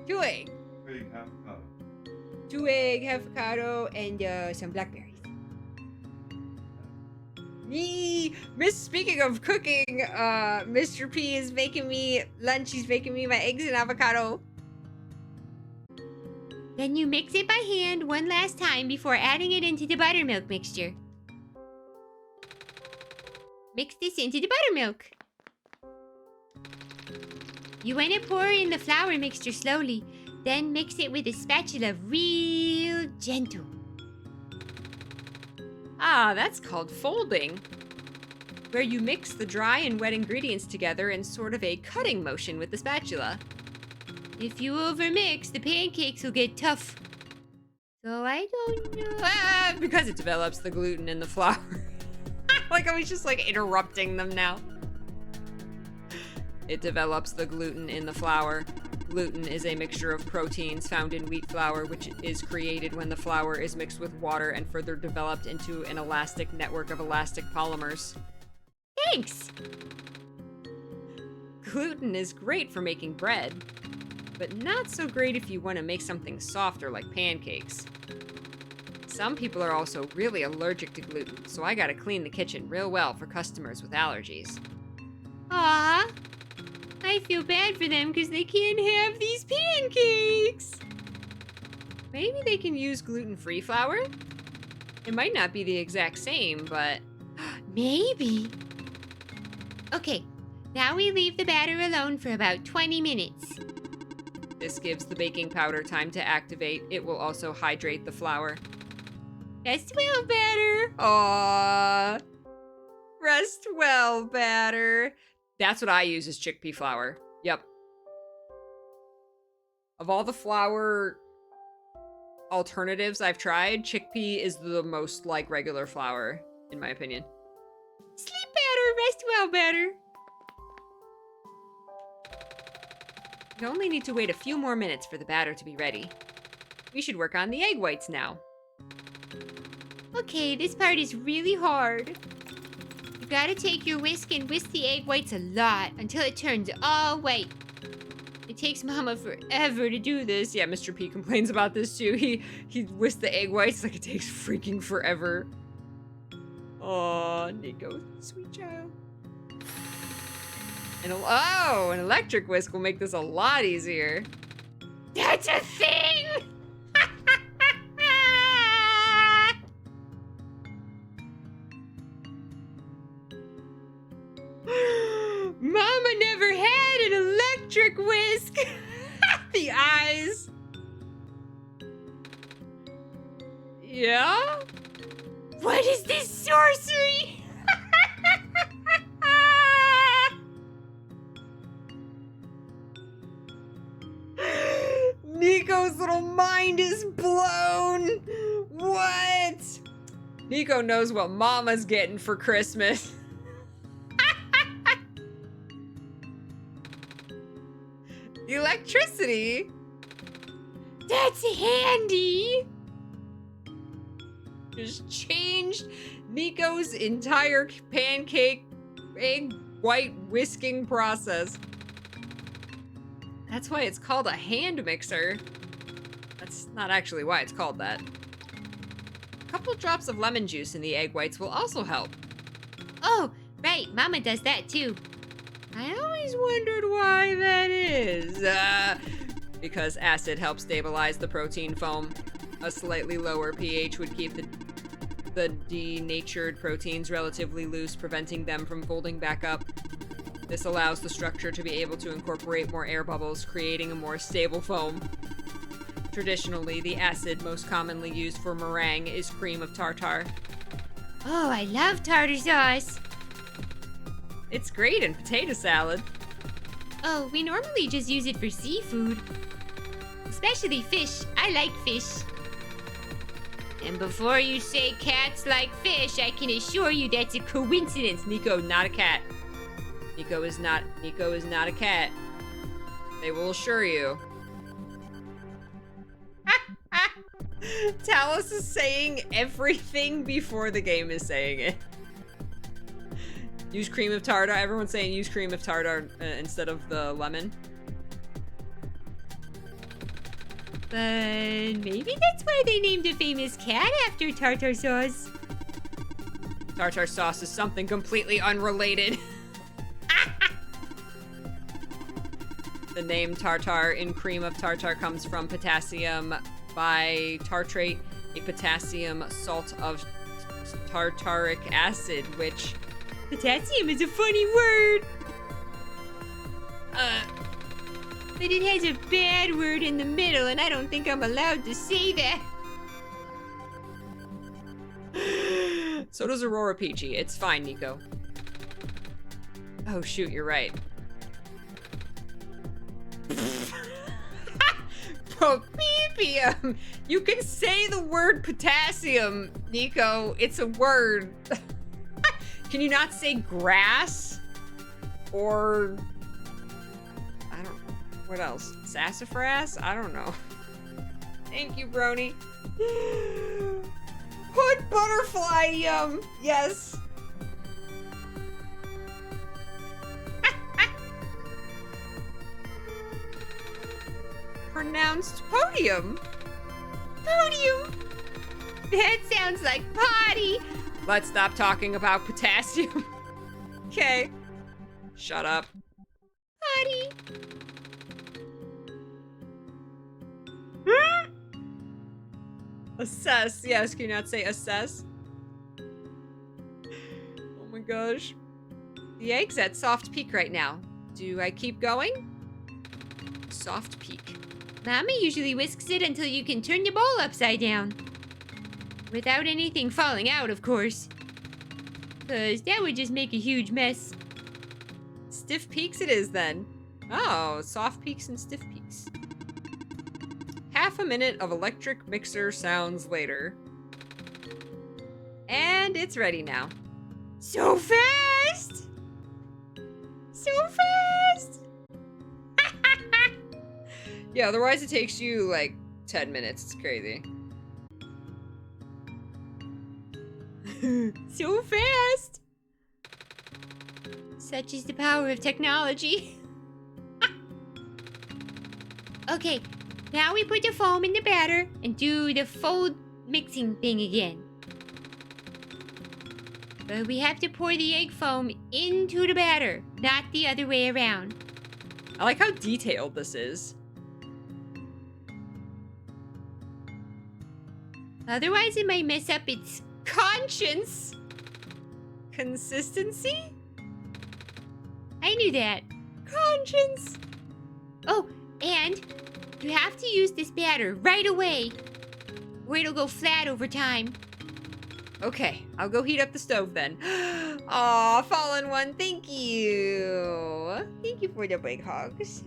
2 egg. 2 egg, avocado, and some blackberries. Speaking of cooking, Mr. P is making me lunch. He's making me my eggs and avocado. Then you mix it by hand one last time before adding it into the buttermilk mixture. Mix this into the buttermilk. You want to pour in the flour mixture slowly, then mix it with a spatula real gentle. Ah, that's called folding, where you mix the dry and wet ingredients together in sort of a cutting motion with the spatula. If you overmix, the pancakes will get tough. So I don't know. Because it develops the gluten in the flour. Like, I was just like interrupting them now. It develops the gluten in the flour. Gluten is a mixture of proteins found in wheat flour, which is created when the flour is mixed with water and further developed into an elastic network of elastic polymers. Thanks! Gluten is great for making bread, but not so great if you want to make something softer like pancakes. Some people are also really allergic to gluten, so I gotta clean the kitchen real well for customers with allergies. Aww! I feel bad for them because they can't have these pancakes! Maybe they can use gluten-free flour? It might not be the exact same, but... Maybe. Okay, now we leave the batter alone for about 20 minutes. This gives the baking powder time to activate. It will also hydrate the flour. Rest well, batter. Aww. Rest well, batter. That's what I use is chickpea flour. Yep. Of all the flour alternatives I've tried, chickpea is the most like regular flour, in my opinion. Sleep better, rest well better. You only need to wait a few more minutes for the batter to be ready. We should work on the egg whites now. Okay, this part is really hard. You gotta take your whisk and whisk the egg whites a lot until it turns all white. It takes Mama forever to do this. Yeah, Mr. P complains about this too. He whisks the egg whites like it takes freaking forever. Aw, Nico, sweet child. And an electric whisk will make this a lot easier. That's a thing! Mama never had an electric whisk. The eyes. Yeah? What is this sorcery? Nico's little mind is blown. What? Nico knows what Mama's getting for Christmas. Electricity? That's handy. Just changed Nico's entire pancake egg white whisking process. That's why it's called a hand mixer. That's not actually why it's called that. A couple drops of lemon juice in the egg whites will also help. Oh, right, Mama does that too. I always wondered why that is. Because acid helps stabilize the protein foam. A slightly lower pH would keep the denatured proteins relatively loose, preventing them from folding back up. This allows the structure to be able to incorporate more air bubbles, creating a more stable foam. Traditionally, the acid most commonly used for meringue is cream of tartar. Oh, I love tartar sauce. It's great in potato salad. Oh, we normally just use it for seafood. Especially fish. I like fish. And before you say cats like fish, I can assure you that's a coincidence. Nico, not a cat. Nico is not a cat. They will assure you. Talus is saying everything before the game is saying it. Use cream of tartar. Everyone's saying use cream of tartar instead of the lemon. But maybe that's why they named a famous cat after tartar sauce. Tartar sauce is something completely unrelated. The name tartar in cream of tartar comes from potassium bitartrate, a potassium salt of tartaric acid, which... Potassium is a funny word. But it has a bad word in the middle, and I don't think I'm allowed to say that. So does AuroraPeachy. It's fine, Nico. Oh shoot, you're right. Potassium. You can say the word potassium, Nico. It's a word. Can you not say grass? Or... I don't know. What else? Sassafras? I don't know. Thank you, Brony. Put butterfly-yum. Yes. Pronounced podium. Podium. That sounds like potty. Let's stop talking about potassium. Okay. Shut up. Potty. Assess. Yes, can you not say assess? Oh my gosh. The egg's at soft peak right now. Do I keep going? Soft peak. Mama usually whisks it until you can turn your bowl upside down. Without anything falling out, of course. Because that would just make a huge mess. Stiff peaks it is then. Oh, soft peaks and stiff peaks. Half half a minute of electric mixer sounds later. And it's ready now. So fast! So fast! Yeah, otherwise it takes you like 10 minutes. It's crazy. So fast! Such is the power of technology. Okay, now we put the foam in the batter and do the fold mixing thing again. But we have to pour the egg foam into the batter, not the other way around. I like how detailed this is. Otherwise, it might mess up its conscience. Consistency? I knew that. Conscience. Oh, and you have to use this batter right away, or it'll go flat over time. Okay, I'll go heat up the stove then. Aw, fallen one, thank you. Thank you for the big hugs.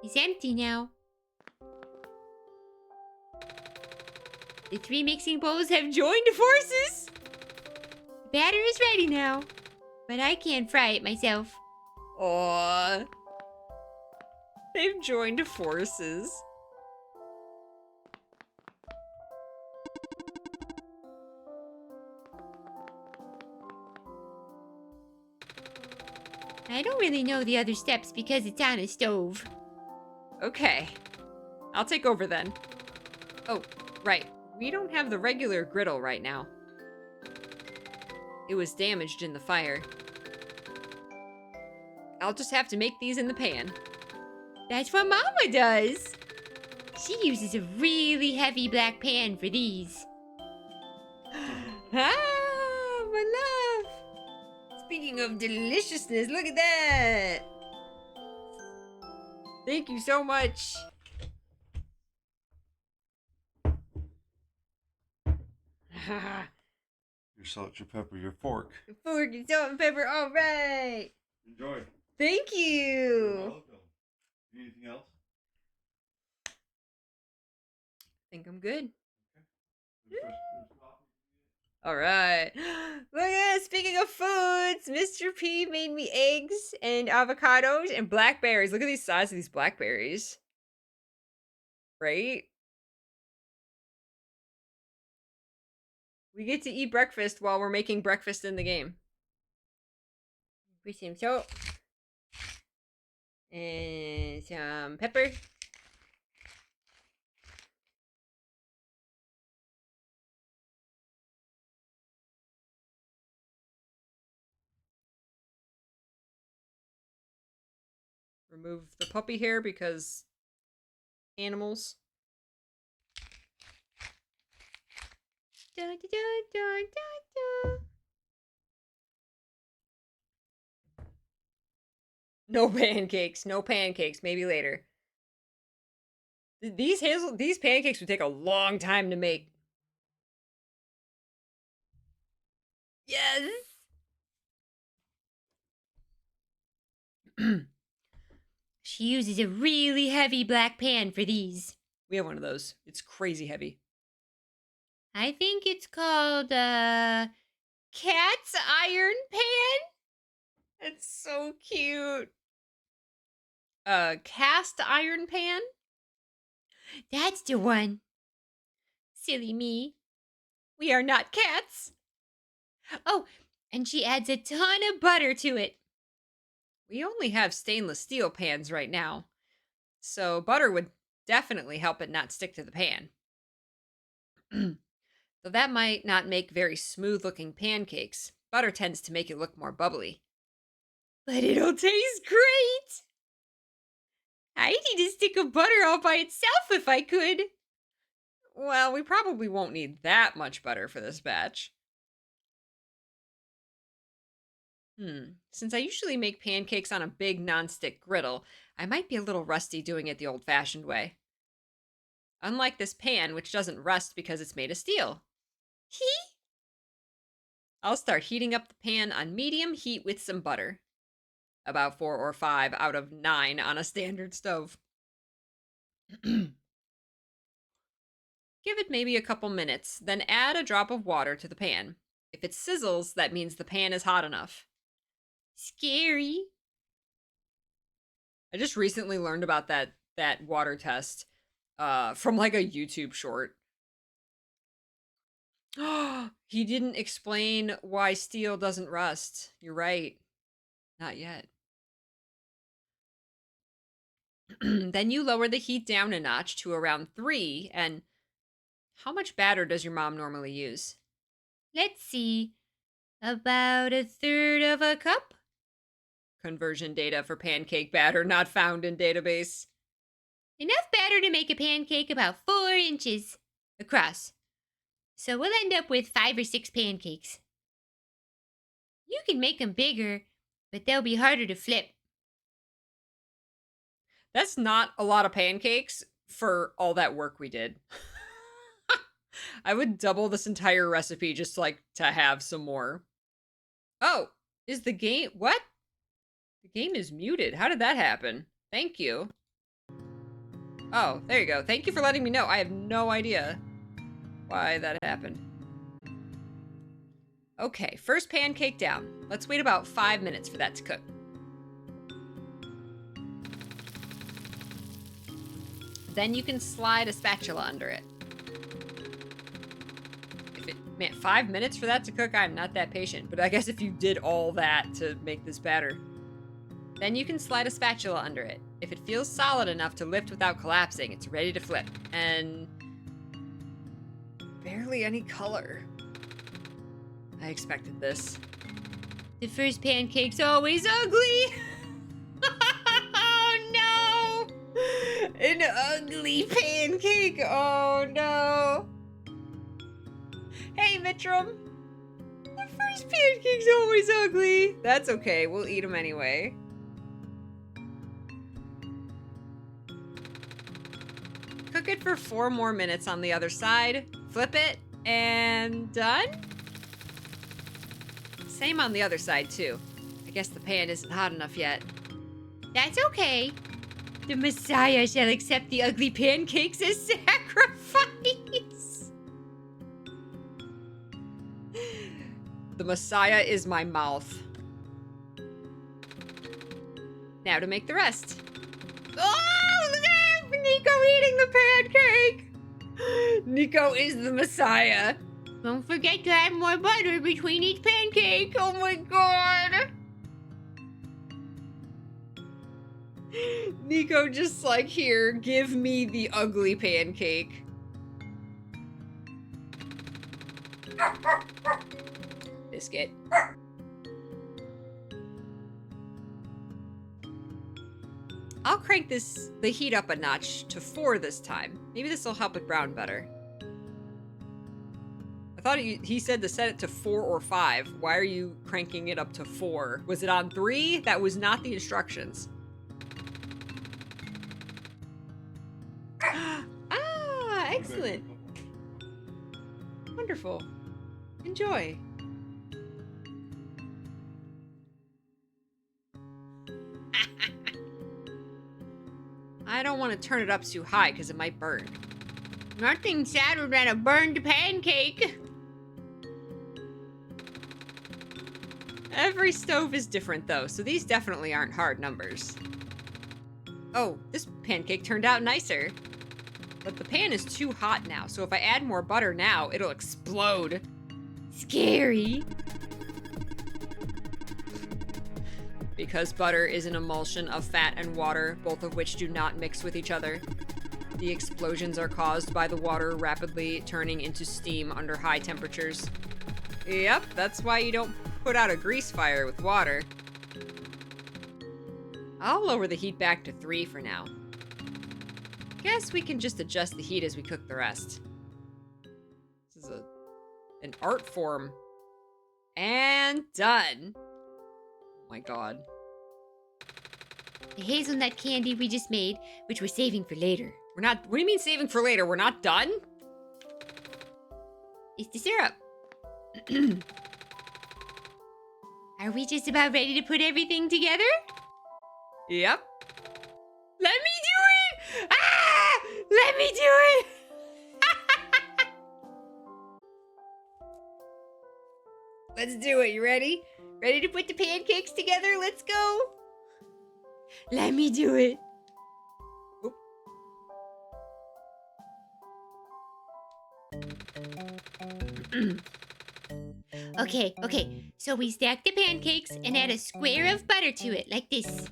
It's empty now. The 3 mixing bowls have joined forces. The batter is ready now, but I can't fry it myself. Aw. They've joined forces. I don't really know the other steps because it's on a stove. Okay. I'll take over then. Oh, right. We don't have the regular griddle right now. It was damaged in the fire. I'll just have to make these in the pan. That's what Mama does. She uses a really heavy black pan for these. Ah, my love. Speaking of deliciousness, look at that. Thank you so much. Your salt, your pepper, your fork. Fork and salt and pepper, all right. Enjoy. Thank You're you. welcome. Anything else? I think I'm good. Okay. All right. Look at this. Speaking of foods, Mr. P made me eggs and avocados and blackberries. Look at these size of these blackberries. Right? We get to eat breakfast while we're making breakfast in the game. Put some salt. And some pepper. Remove the puppy hair because animals. Da, da, da, da, da, da. No pancakes. No pancakes. Maybe later. These pancakes would take a long time to make. Yes. She uses a really heavy black pan for these. We have one of those. It's crazy heavy. I think it's called cat's iron pan. It's so cute. Cast iron pan? That's the one. Silly me. We are not cats. Oh, and she adds a ton of butter to it. We only have stainless steel pans right now. So butter would definitely help it not stick to the pan. Though that might not make very smooth looking pancakes. Butter tends to make it look more bubbly. But it'll taste great. I'd eat a stick of butter all by itself if I could. Well, we probably won't need that much butter for this batch. Since I usually make pancakes on a big nonstick griddle, I might be a little rusty doing it the old-fashioned way. Unlike this pan, which doesn't rust because it's made of steel. He? I'll start heating up the pan on medium heat with some butter. About 4 or 5 out of 9 on a standard stove. Give it maybe a couple minutes, then add a drop of water to the pan. If it sizzles, that means the pan is hot enough. Scary. I just recently learned about that water test from like a YouTube short. He didn't explain why steel doesn't rust. You're right. Not yet. Then you lower the heat down a notch to around 3. And how much batter does your mom normally use? Let's see. About 1/3 of a cup? Conversion data for pancake batter not found in database. Enough batter to make a pancake about 4 inches across. So we'll end up with 5 or 6 pancakes. You can make them bigger, but they'll be harder to flip. That's not a lot of pancakes for all that work we did. I would double this entire recipe just like to have some more. Oh, is the game... What? The game is muted. How did that happen? Thank you. Oh, there you go. Thank you for letting me know. I have no idea why that happened. Okay, first pancake down. Let's wait about 5 minutes for that to cook. Then you can slide a spatula under it. Man, 5 minutes for that to cook? I'm not that patient, but I guess if you did all that to make this batter. Then you can slide a spatula under it. If it feels solid enough to lift without collapsing, it's ready to flip. And barely any color. I expected this. The first pancake's always ugly. Oh no! An ugly pancake. Oh no. Hey, Mitram. The first pancake's always ugly. That's okay. We'll eat them anyway. Cook it for 4 more minutes on the other side. Flip it, and done? Same on the other side, too. I guess the pan isn't hot enough yet. That's okay. The Messiah shall accept the ugly pancakes as sacrifice. The Messiah is my mouth. Now to make the rest. Oh, look at Nico eating the pancake! Nico is the Messiah. Don't forget to add more butter between each pancake. Oh my god! Nico just like, here, give me the ugly pancake. Biscuit. I'll crank the heat up a notch to 4 this time. Maybe this will help it brown better. I thought he said to set it to 4 or 5. Why are you cranking it up to 4? Was it on 3? That was not the instructions. Ah, excellent. Wonderful. Enjoy. I don't want to turn it up too high because it might burn. Nothing sadder than a burned pancake. Every stove is different though, so these definitely aren't hard numbers. Oh, this pancake turned out nicer. But the pan is too hot now, so if I add more butter now, it'll explode. Scary. Because butter is an emulsion of fat and water, both of which do not mix with each other. The explosions are caused by the water rapidly turning into steam under high temperatures. Yep, that's why you don't put out a grease fire with water. I'll lower the heat back to 3 for now. Guess we can just adjust the heat as we cook the rest. This is an art form. And done. Oh my god. The hazelnut candy we just made, which we're saving for later. We're not, what do you mean saving for later? We're not done? It's the syrup. Are we just about ready to put everything together? Yep. Let me do it! Ah! Let me do it! Let's do it. You ready? Ready to put the pancakes together? Let's go. Let me do it. Okay. So we stack the pancakes and add a square of butter to it, like this.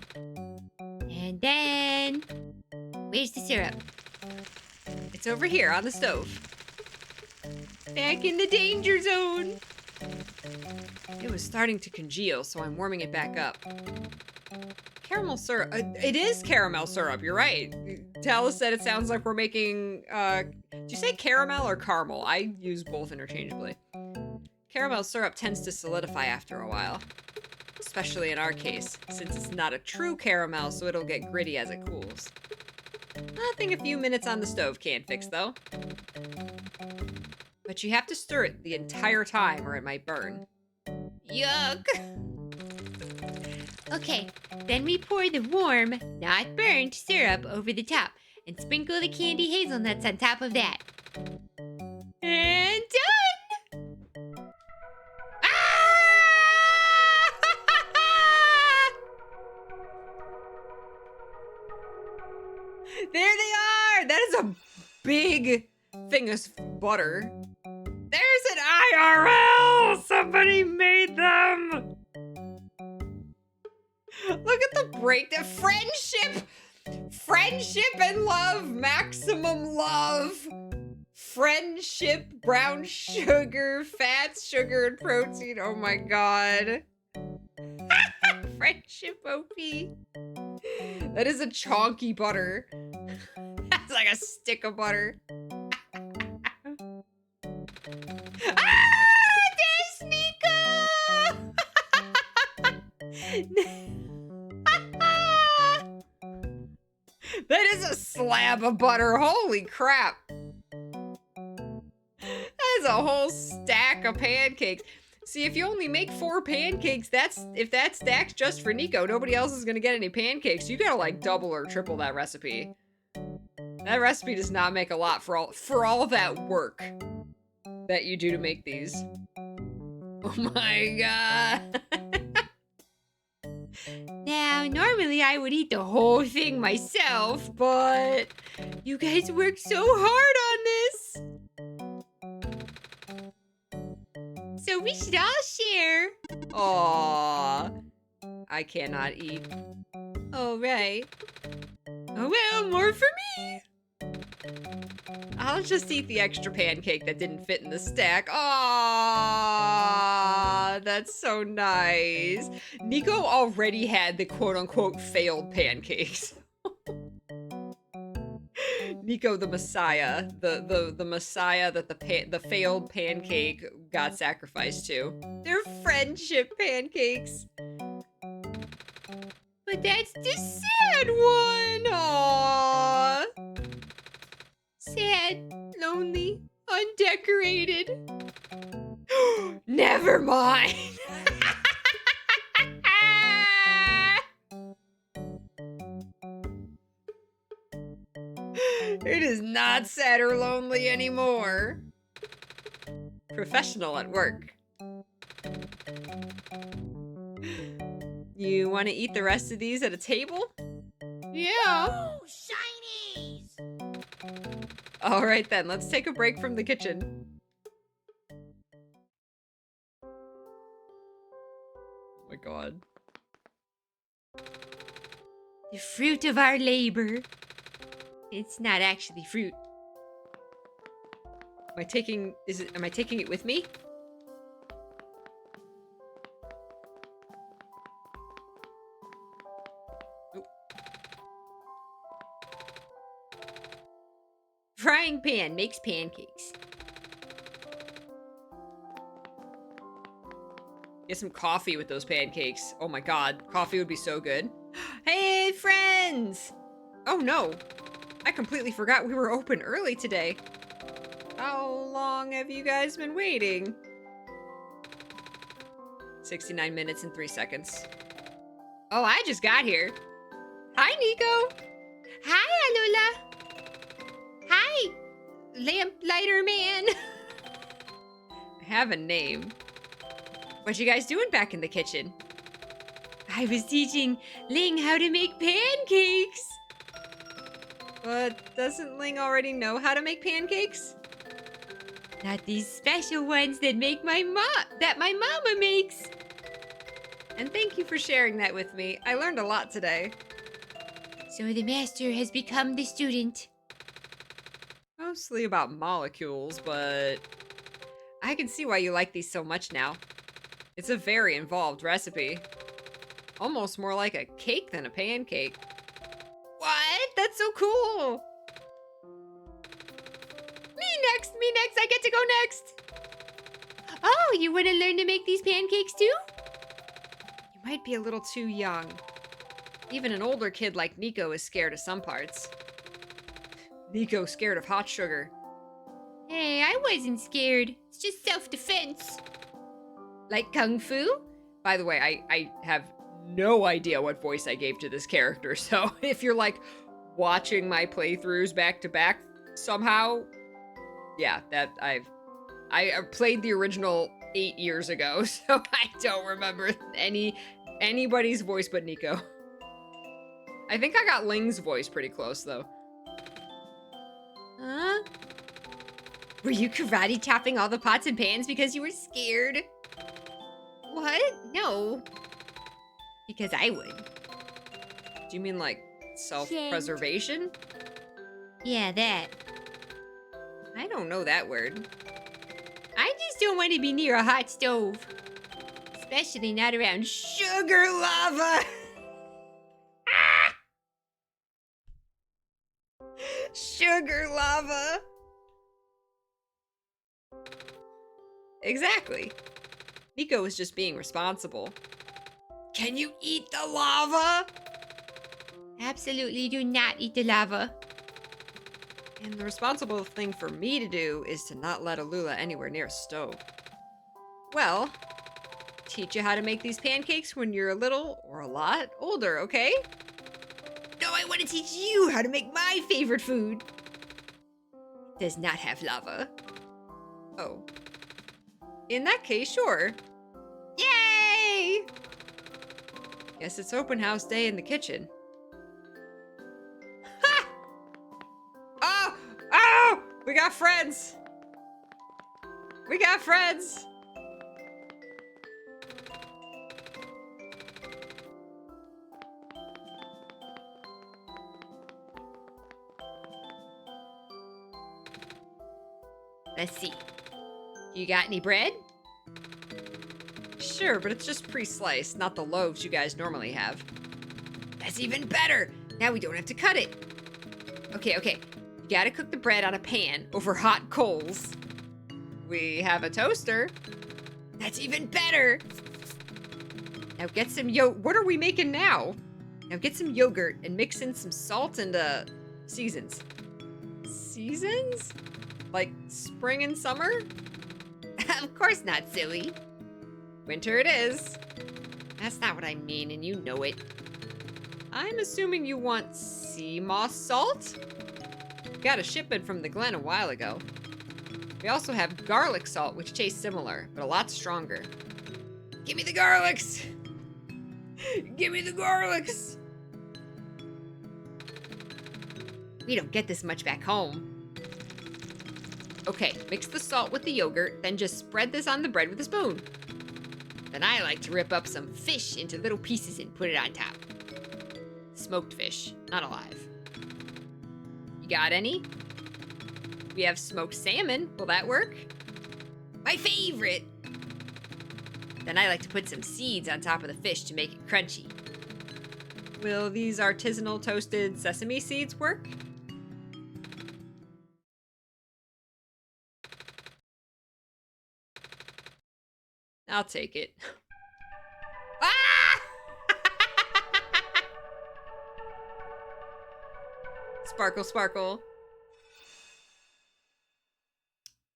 And then... Where's the syrup? It's over here on the stove. Back in the danger zone. It was starting to congeal, so I'm warming it back up. Caramel syrup. It is caramel syrup. You're right. Talus said it sounds like we're making. Did you say caramel or caramel? I use both interchangeably. Caramel syrup tends to solidify after a while, especially in our case, since it's not a true caramel, so it'll get gritty as it cools. Nothing a few minutes on the stove can't fix, though. But you have to stir it the entire time, or it might burn. Yuck. Okay, then we pour the warm, not burnt syrup over the top and sprinkle the candy hazelnuts on top of that. And done! Ah! There they are! That is a big thing of butter. There's an IRL! Somebody made them! Look at the breakdown. Friendship and love! Maximum love! Friendship, brown sugar, fats, sugar, and protein. Oh my god. Friendship OP. That is a chonky butter. That's like a stick of butter. There's Nico! That is a slab of butter. Holy crap. That is a whole stack of pancakes. See, if you only make 4 pancakes, if that stacks just for Nico, nobody else is gonna get any pancakes. You gotta like double or triple that recipe. That recipe does not make a lot for all that work that you do to make these. Oh my god. Now, normally I would eat the whole thing myself, but you guys worked so hard on this. So we should all share. Aww. I cannot eat. All right. Oh well, more for me. I'll just eat the extra pancake that didn't fit in the stack. Aww, that's so nice. Nico already had the quote-unquote failed pancakes. Nico the Messiah, the Messiah that the failed pancake got sacrificed to. They're friendship pancakes. But that's the sad one. Aww. Sad, lonely, undecorated. Never mind. It is not sad or lonely anymore. Professional at work. You want to eat the rest of these at a table? Yeah. Ooh, shinies! All right then, let's take a break from the kitchen. Oh my god. The fruit of our labor. It's not actually fruit. Am I taking it with me? Oop. Frying pan makes pancakes. Get some coffee with those pancakes. Oh my god, coffee would be so good. Hey friends! Oh no, I completely forgot we were open early today. How long have you guys been waiting? 69 minutes and 3 seconds. Oh, I just got here. Hi, Nico. Hi, Alula. Hi, lamplighter man. I have a name. What you guys doing back in the kitchen? I was teaching Ling how to make pancakes. But doesn't Ling already know how to make pancakes? Not these special ones that my mama makes. And thank you for sharing that with me. I learned a lot today. So the master has become the student. Mostly about molecules, but I can see why you like these so much now. It's a very involved recipe. Almost more like a cake than a pancake. What? That's so cool. Me next, I get to go next. Oh, you want to learn to make these pancakes too? You might be a little too young. Even an older kid like Nico is scared of some parts. Nico's scared of hot sugar. Hey, I wasn't scared. It's just self-defense. Like Kung Fu? By the way, I have no idea what voice I gave to this character, so if you're like watching my playthroughs back to back somehow, yeah, that I played the original 8 years ago, so I don't remember anybody's voice but Nico. I think I got Ling's voice pretty close though. Huh? Were you karate chopping all the pots and pans because you were scared? What? No. Because I would. Do you mean like self-preservation? Yeah, that. I don't know that word. I just don't want to be near a hot stove. Especially not around sugar lava. Sugar lava. Exactly. Nico was just being responsible. Can you eat the lava? Absolutely do not eat the lava. And the responsible thing for me to do is to not let Alula anywhere near a stove. Well, teach you how to make these pancakes when you're a little or a lot older, okay? No, I want to teach you how to make my favorite food. Does not have lava. Oh. In that case, sure. Yay! Guess it's open house day in the kitchen. Ha! Oh! Oh! We got friends! We got friends! Let's see. You got any bread? Sure, but it's just pre-sliced, not the loaves you guys normally have. That's even better. Now we don't have to cut it. Okay. You gotta cook the bread on a pan over hot coals. We have a toaster. That's even better. Now get some what are we making now? Now get some yogurt and mix in some salt and seasons. Seasons? Like spring and summer? Of course not, silly. Winter it is. That's not what I mean, and you know it. I'm assuming you want sea moss salt? Got a shipment from the Glen a while ago. We also have garlic salt, which tastes similar, but a lot stronger. Give me the garlics! Give me the garlics! We don't get this much back home. Okay, mix the salt with the yogurt, then just spread this on the bread with a spoon. Then I like to rip up some fish into little pieces and put it on top. Smoked fish, not alive. You got any? We have smoked salmon. Will that work? My favorite! Then I like to put some seeds on top of the fish to make it crunchy. Will these artisanal toasted sesame seeds work? I'll take it. Ah! Sparkle, sparkle.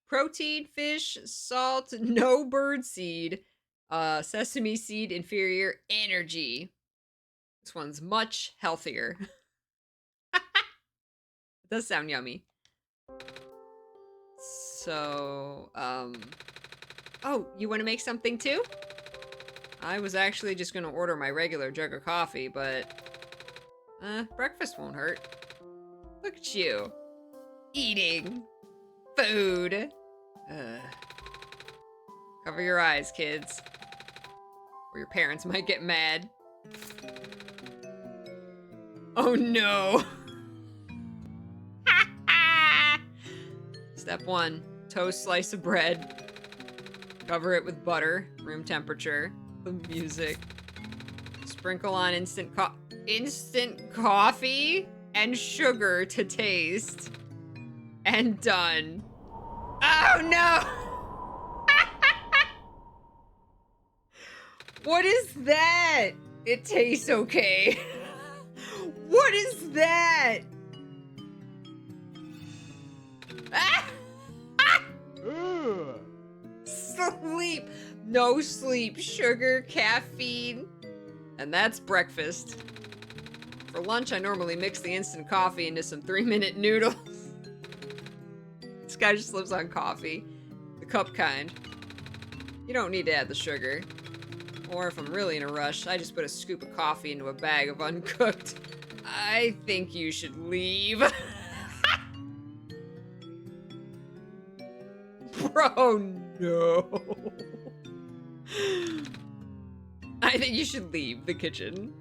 Protein, fish, salt, no bird seed. Sesame seed inferior energy. This one's much healthier. It does sound yummy. So, oh, you want to make something too? I was actually just gonna order my regular jug of coffee, but breakfast won't hurt. Look at you. Eating food. Cover your eyes, kids. Or your parents might get mad. Oh no. Step 1, toast slice of bread. Cover it with butter, room temperature. The music. Sprinkle on instant coffee and sugar to taste. And done. Oh no! What is that? It tastes okay. What is that? Sleep. No sleep. Sugar, caffeine. And that's breakfast. For lunch, I normally mix the instant coffee into some 3-minute noodles. This guy just lives on coffee. The cup kind. You don't need to add the sugar. Or if I'm really in a rush, I just put a scoop of coffee into a bag of uncooked. I think you should leave. Bro, no. I think you should leave the kitchen.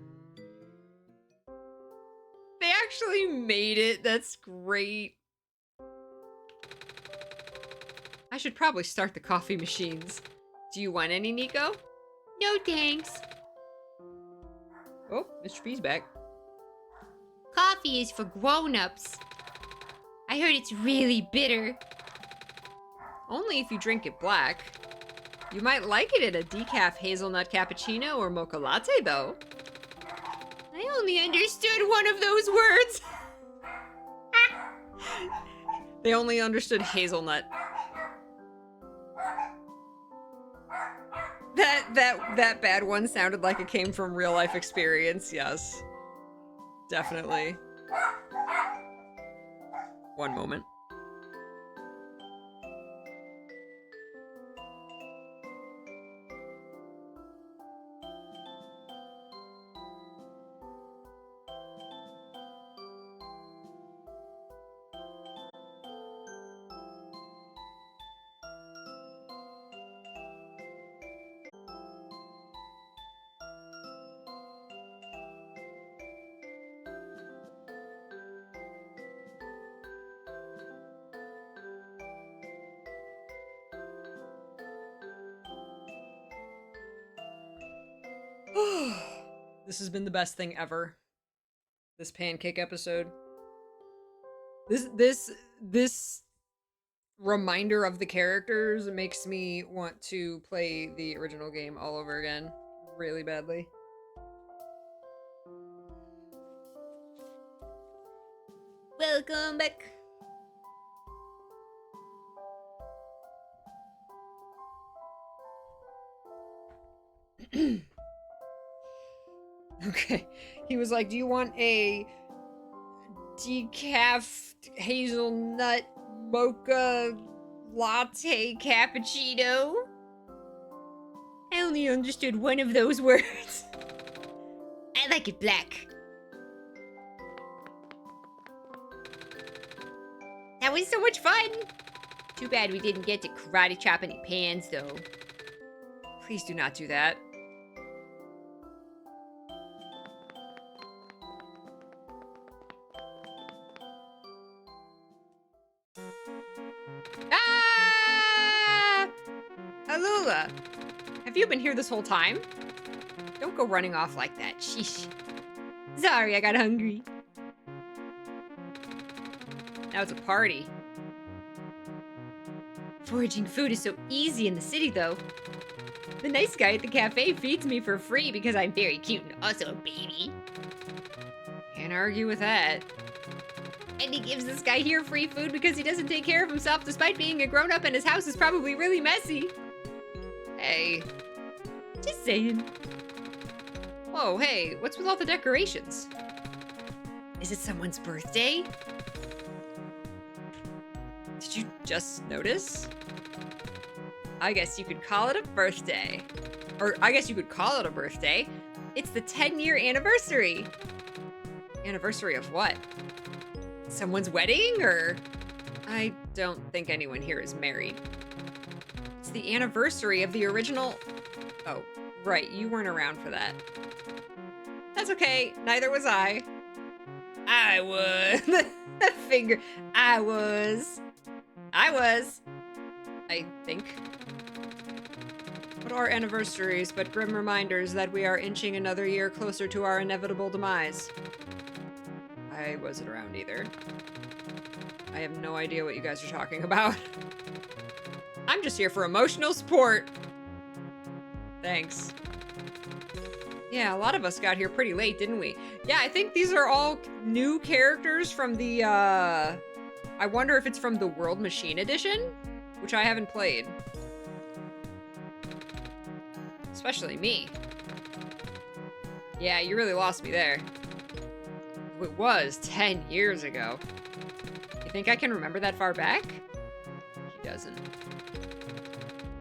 They actually made it. That's great. I should probably start the coffee machines. Do you want any, Nico? No thanks. Oh, Mr. P's back. Coffee is for grown-ups. I heard it's really bitter. Only if you drink it black. You might like it in a decaf hazelnut cappuccino or mocha latte, though. I only understood one of those words. They only understood hazelnut. That bad one sounded like it came from real life experience, yes. Definitely. One moment. This has been the best thing ever. This pancake episode. This reminder of the characters makes me want to play the original game all over again really badly. Welcome back. Okay. He was like, do you want a decaf hazelnut mocha latte cappuccino? I only understood one of those words. I like it black. That was so much fun. Too bad we didn't get to karate chop any pans, though. Please do not do that. Ah! Alula! Have you been here this whole time? Don't go running off like that. Sheesh. Sorry, I got hungry. Now it's a party. Foraging food is so easy in the city, though. The nice guy at the cafe feeds me for free because I'm very cute and also a baby. Can't argue with that. And he gives this guy here free food because he doesn't take care of himself despite being a grown-up and his house is probably really messy. Hey, Just saying. Whoa, hey, what's with all the decorations? Is it someone's birthday? Did you just notice? I guess you could call it a birthday. Or I guess you could call it a birthday. It's the 10-year anniversary. Anniversary of what? Someone's wedding, or? I don't think anyone here is married. It's the anniversary of the original... Oh, right, you weren't around for that. That's okay, neither was I. I was. Finger. I was. I think. What are anniversaries but grim reminders that we are inching another year closer to our inevitable demise? I wasn't around either. I have no idea what you guys are talking about. I'm just here for emotional support. Thanks. Yeah, a lot of us got here pretty late, didn't we? Yeah, I think these are all new characters from the, I wonder if it's from the World Machine Edition, which I haven't played. Especially me. Yeah, you really lost me there. It was 10 years ago. You think I can remember that far back? He doesn't.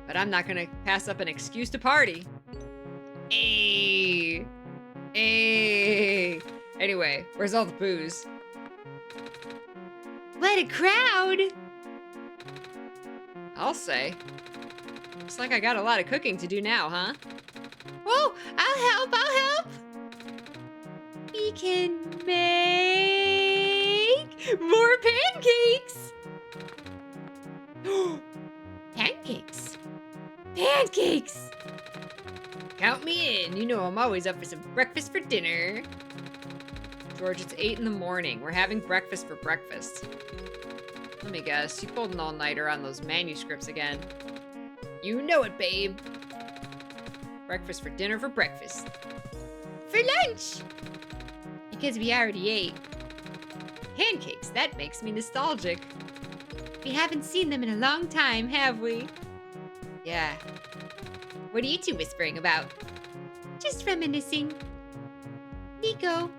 But I'm not gonna pass up an excuse to party. Ayy. Ayy. Anyway, where's all the booze? What a crowd! I'll say. Looks like I got a lot of cooking to do now, huh? Oh, I'll help! We can make more pancakes! Pancakes? Pancakes! Count me in. You know I'm always up for some breakfast for dinner. George, it's 8 in the morning. We're having breakfast for breakfast. Let me guess, you pulled an all-nighter on those manuscripts again. You know it, babe. Breakfast for dinner for breakfast. For lunch! Because we already ate. Pancakes, that makes me nostalgic. We haven't seen them in a long time, have we? Yeah. What are you two whispering about? Just reminiscing. Nico.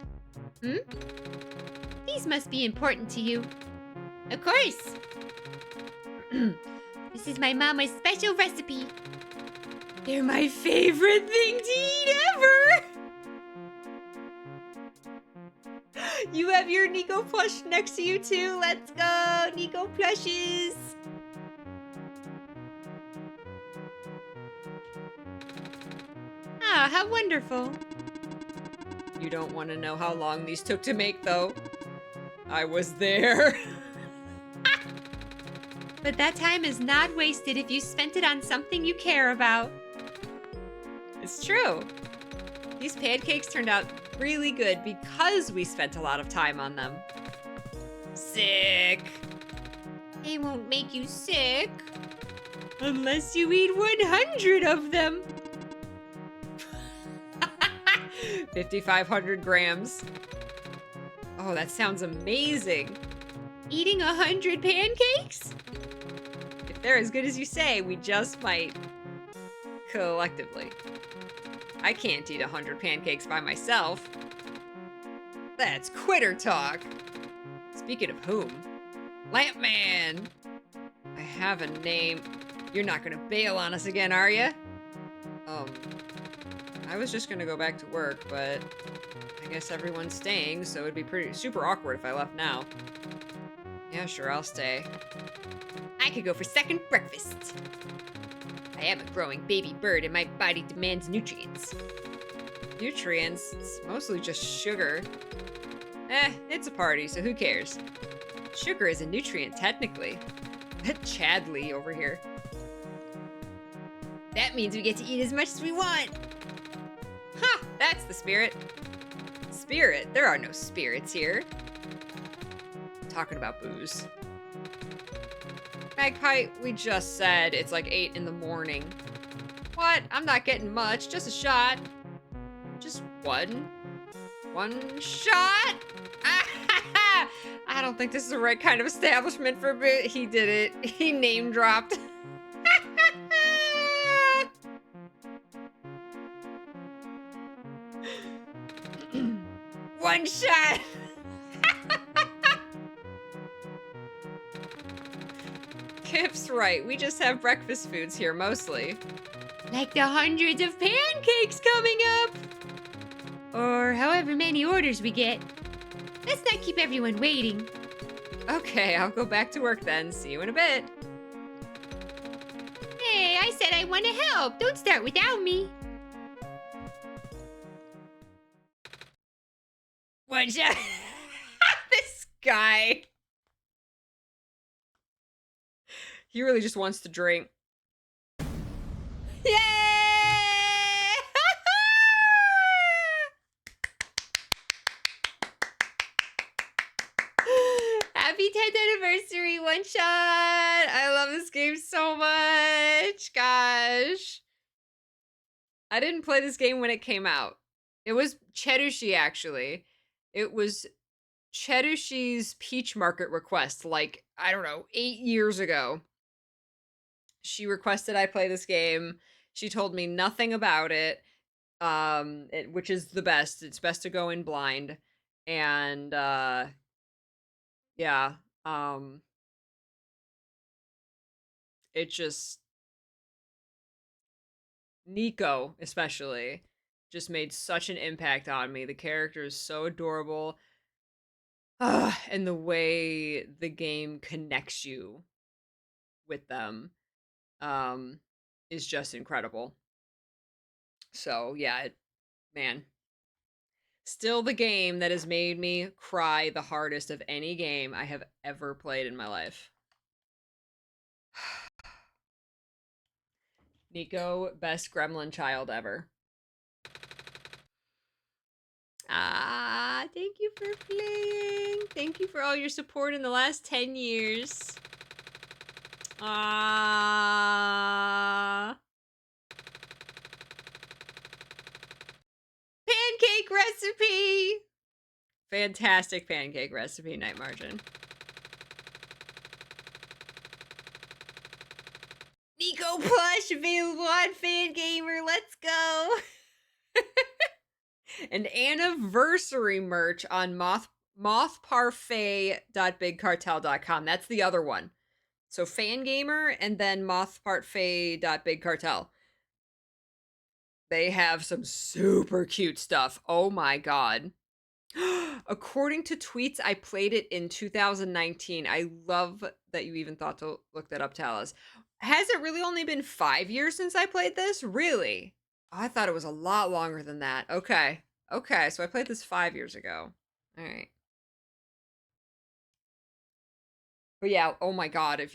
These must be important to you. Of course. This is my mama's special recipe. They're my favorite thing to eat ever. You have your Nico plush next to you too. Let's go, Nico plushes. Ah, how wonderful. You don't want to know how long these took to make, though. I was there. But that time is not wasted if you spent it on something you care about. It's true. These pancakes turned out really good because we spent a lot of time on them. Sick. They won't make you sick. Unless you eat 100 of them. 5,500 grams. Oh, that sounds amazing. Eating 100 pancakes? If they're as good as you say, we just might. Collectively. I can't eat 100 pancakes by myself. That's quitter talk. Speaking of whom, Lampman. I have a name. You're not gonna bail on us again, are you? I was just gonna go back to work, but I guess everyone's staying, so it'd be super awkward if I left now. Yeah, sure, I'll stay. I could go for second breakfast. I am a growing baby bird and my body demands nutrients. Nutrients? It's mostly just sugar. It's a party, so who cares? Sugar is a nutrient, technically. Chadley over here. That means we get to eat as much as we want. Ha! That's the spirit. Spirit? There are no spirits here. Talking about booze. Magpie, we just said it's like 8 in the morning. What? I'm not getting much, just a shot. Just one. One shot? I don't think this is the right kind of establishment for a bit. He did it. He name dropped. one shot. Kip's right. We just have breakfast foods here mostly. Like the hundreds of pancakes coming up. Or however many orders we get. Let's not keep everyone waiting. Okay, I'll go back to work then. See you in a bit. Hey, I said I want to help. Don't start without me. One shot. This guy. He really just wants to drink. Yay! Happy 10th anniversary one shot. I love this game so much. Gosh. I didn't play this game when it came out. It was Cherushi, actually. It was Cherushi's Peach Market request, like, I don't know, 8 years ago. She requested I play this game. She told me nothing about it, which is the best. It's best to go in blind. And, yeah, it just... Nico, especially, just made such an impact on me. The character is so adorable. And the way the game connects you with them is just incredible. So, yeah, man. Still the game that has made me cry the hardest of any game I have ever played in my life. Nico, best gremlin child ever. Ah, thank you for playing. Thank you for all your support in the last 10 years. Ah. Pancake recipe. Fantastic pancake recipe, Night Margin. Nico plush available on Fangamer. Let's go. And anniversary merch on mothparfait.bigcartel.com. That's the other one. So Fangamer and then mothparfait.bigcartel. They have some super cute stuff. Oh my god. According to tweets, I played it in 2019. I love that you even thought to look that up, Talis. Has it really only been 5 years since I played this? Really? I thought it was a lot longer than that. Okay. Okay, so I played this 5 years ago. All right. But yeah, oh my god,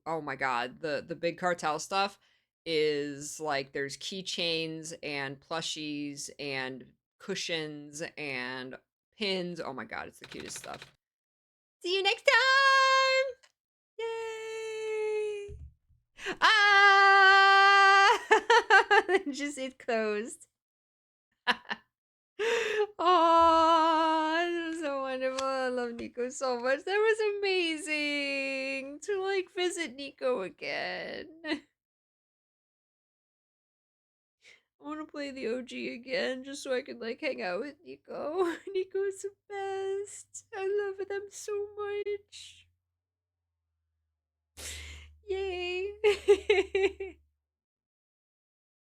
oh my god, the big cartel stuff is like there's keychains and plushies and cushions and pins. Oh my god, it's the cutest stuff. See you next time. Yay! Ah! Just it closed. Oh, that was so wonderful. I love Nico so much. That was amazing to like visit Nico again. I want to play the OG again just so I could like hang out with Nico. Nico's the best. I love them so much. Yay.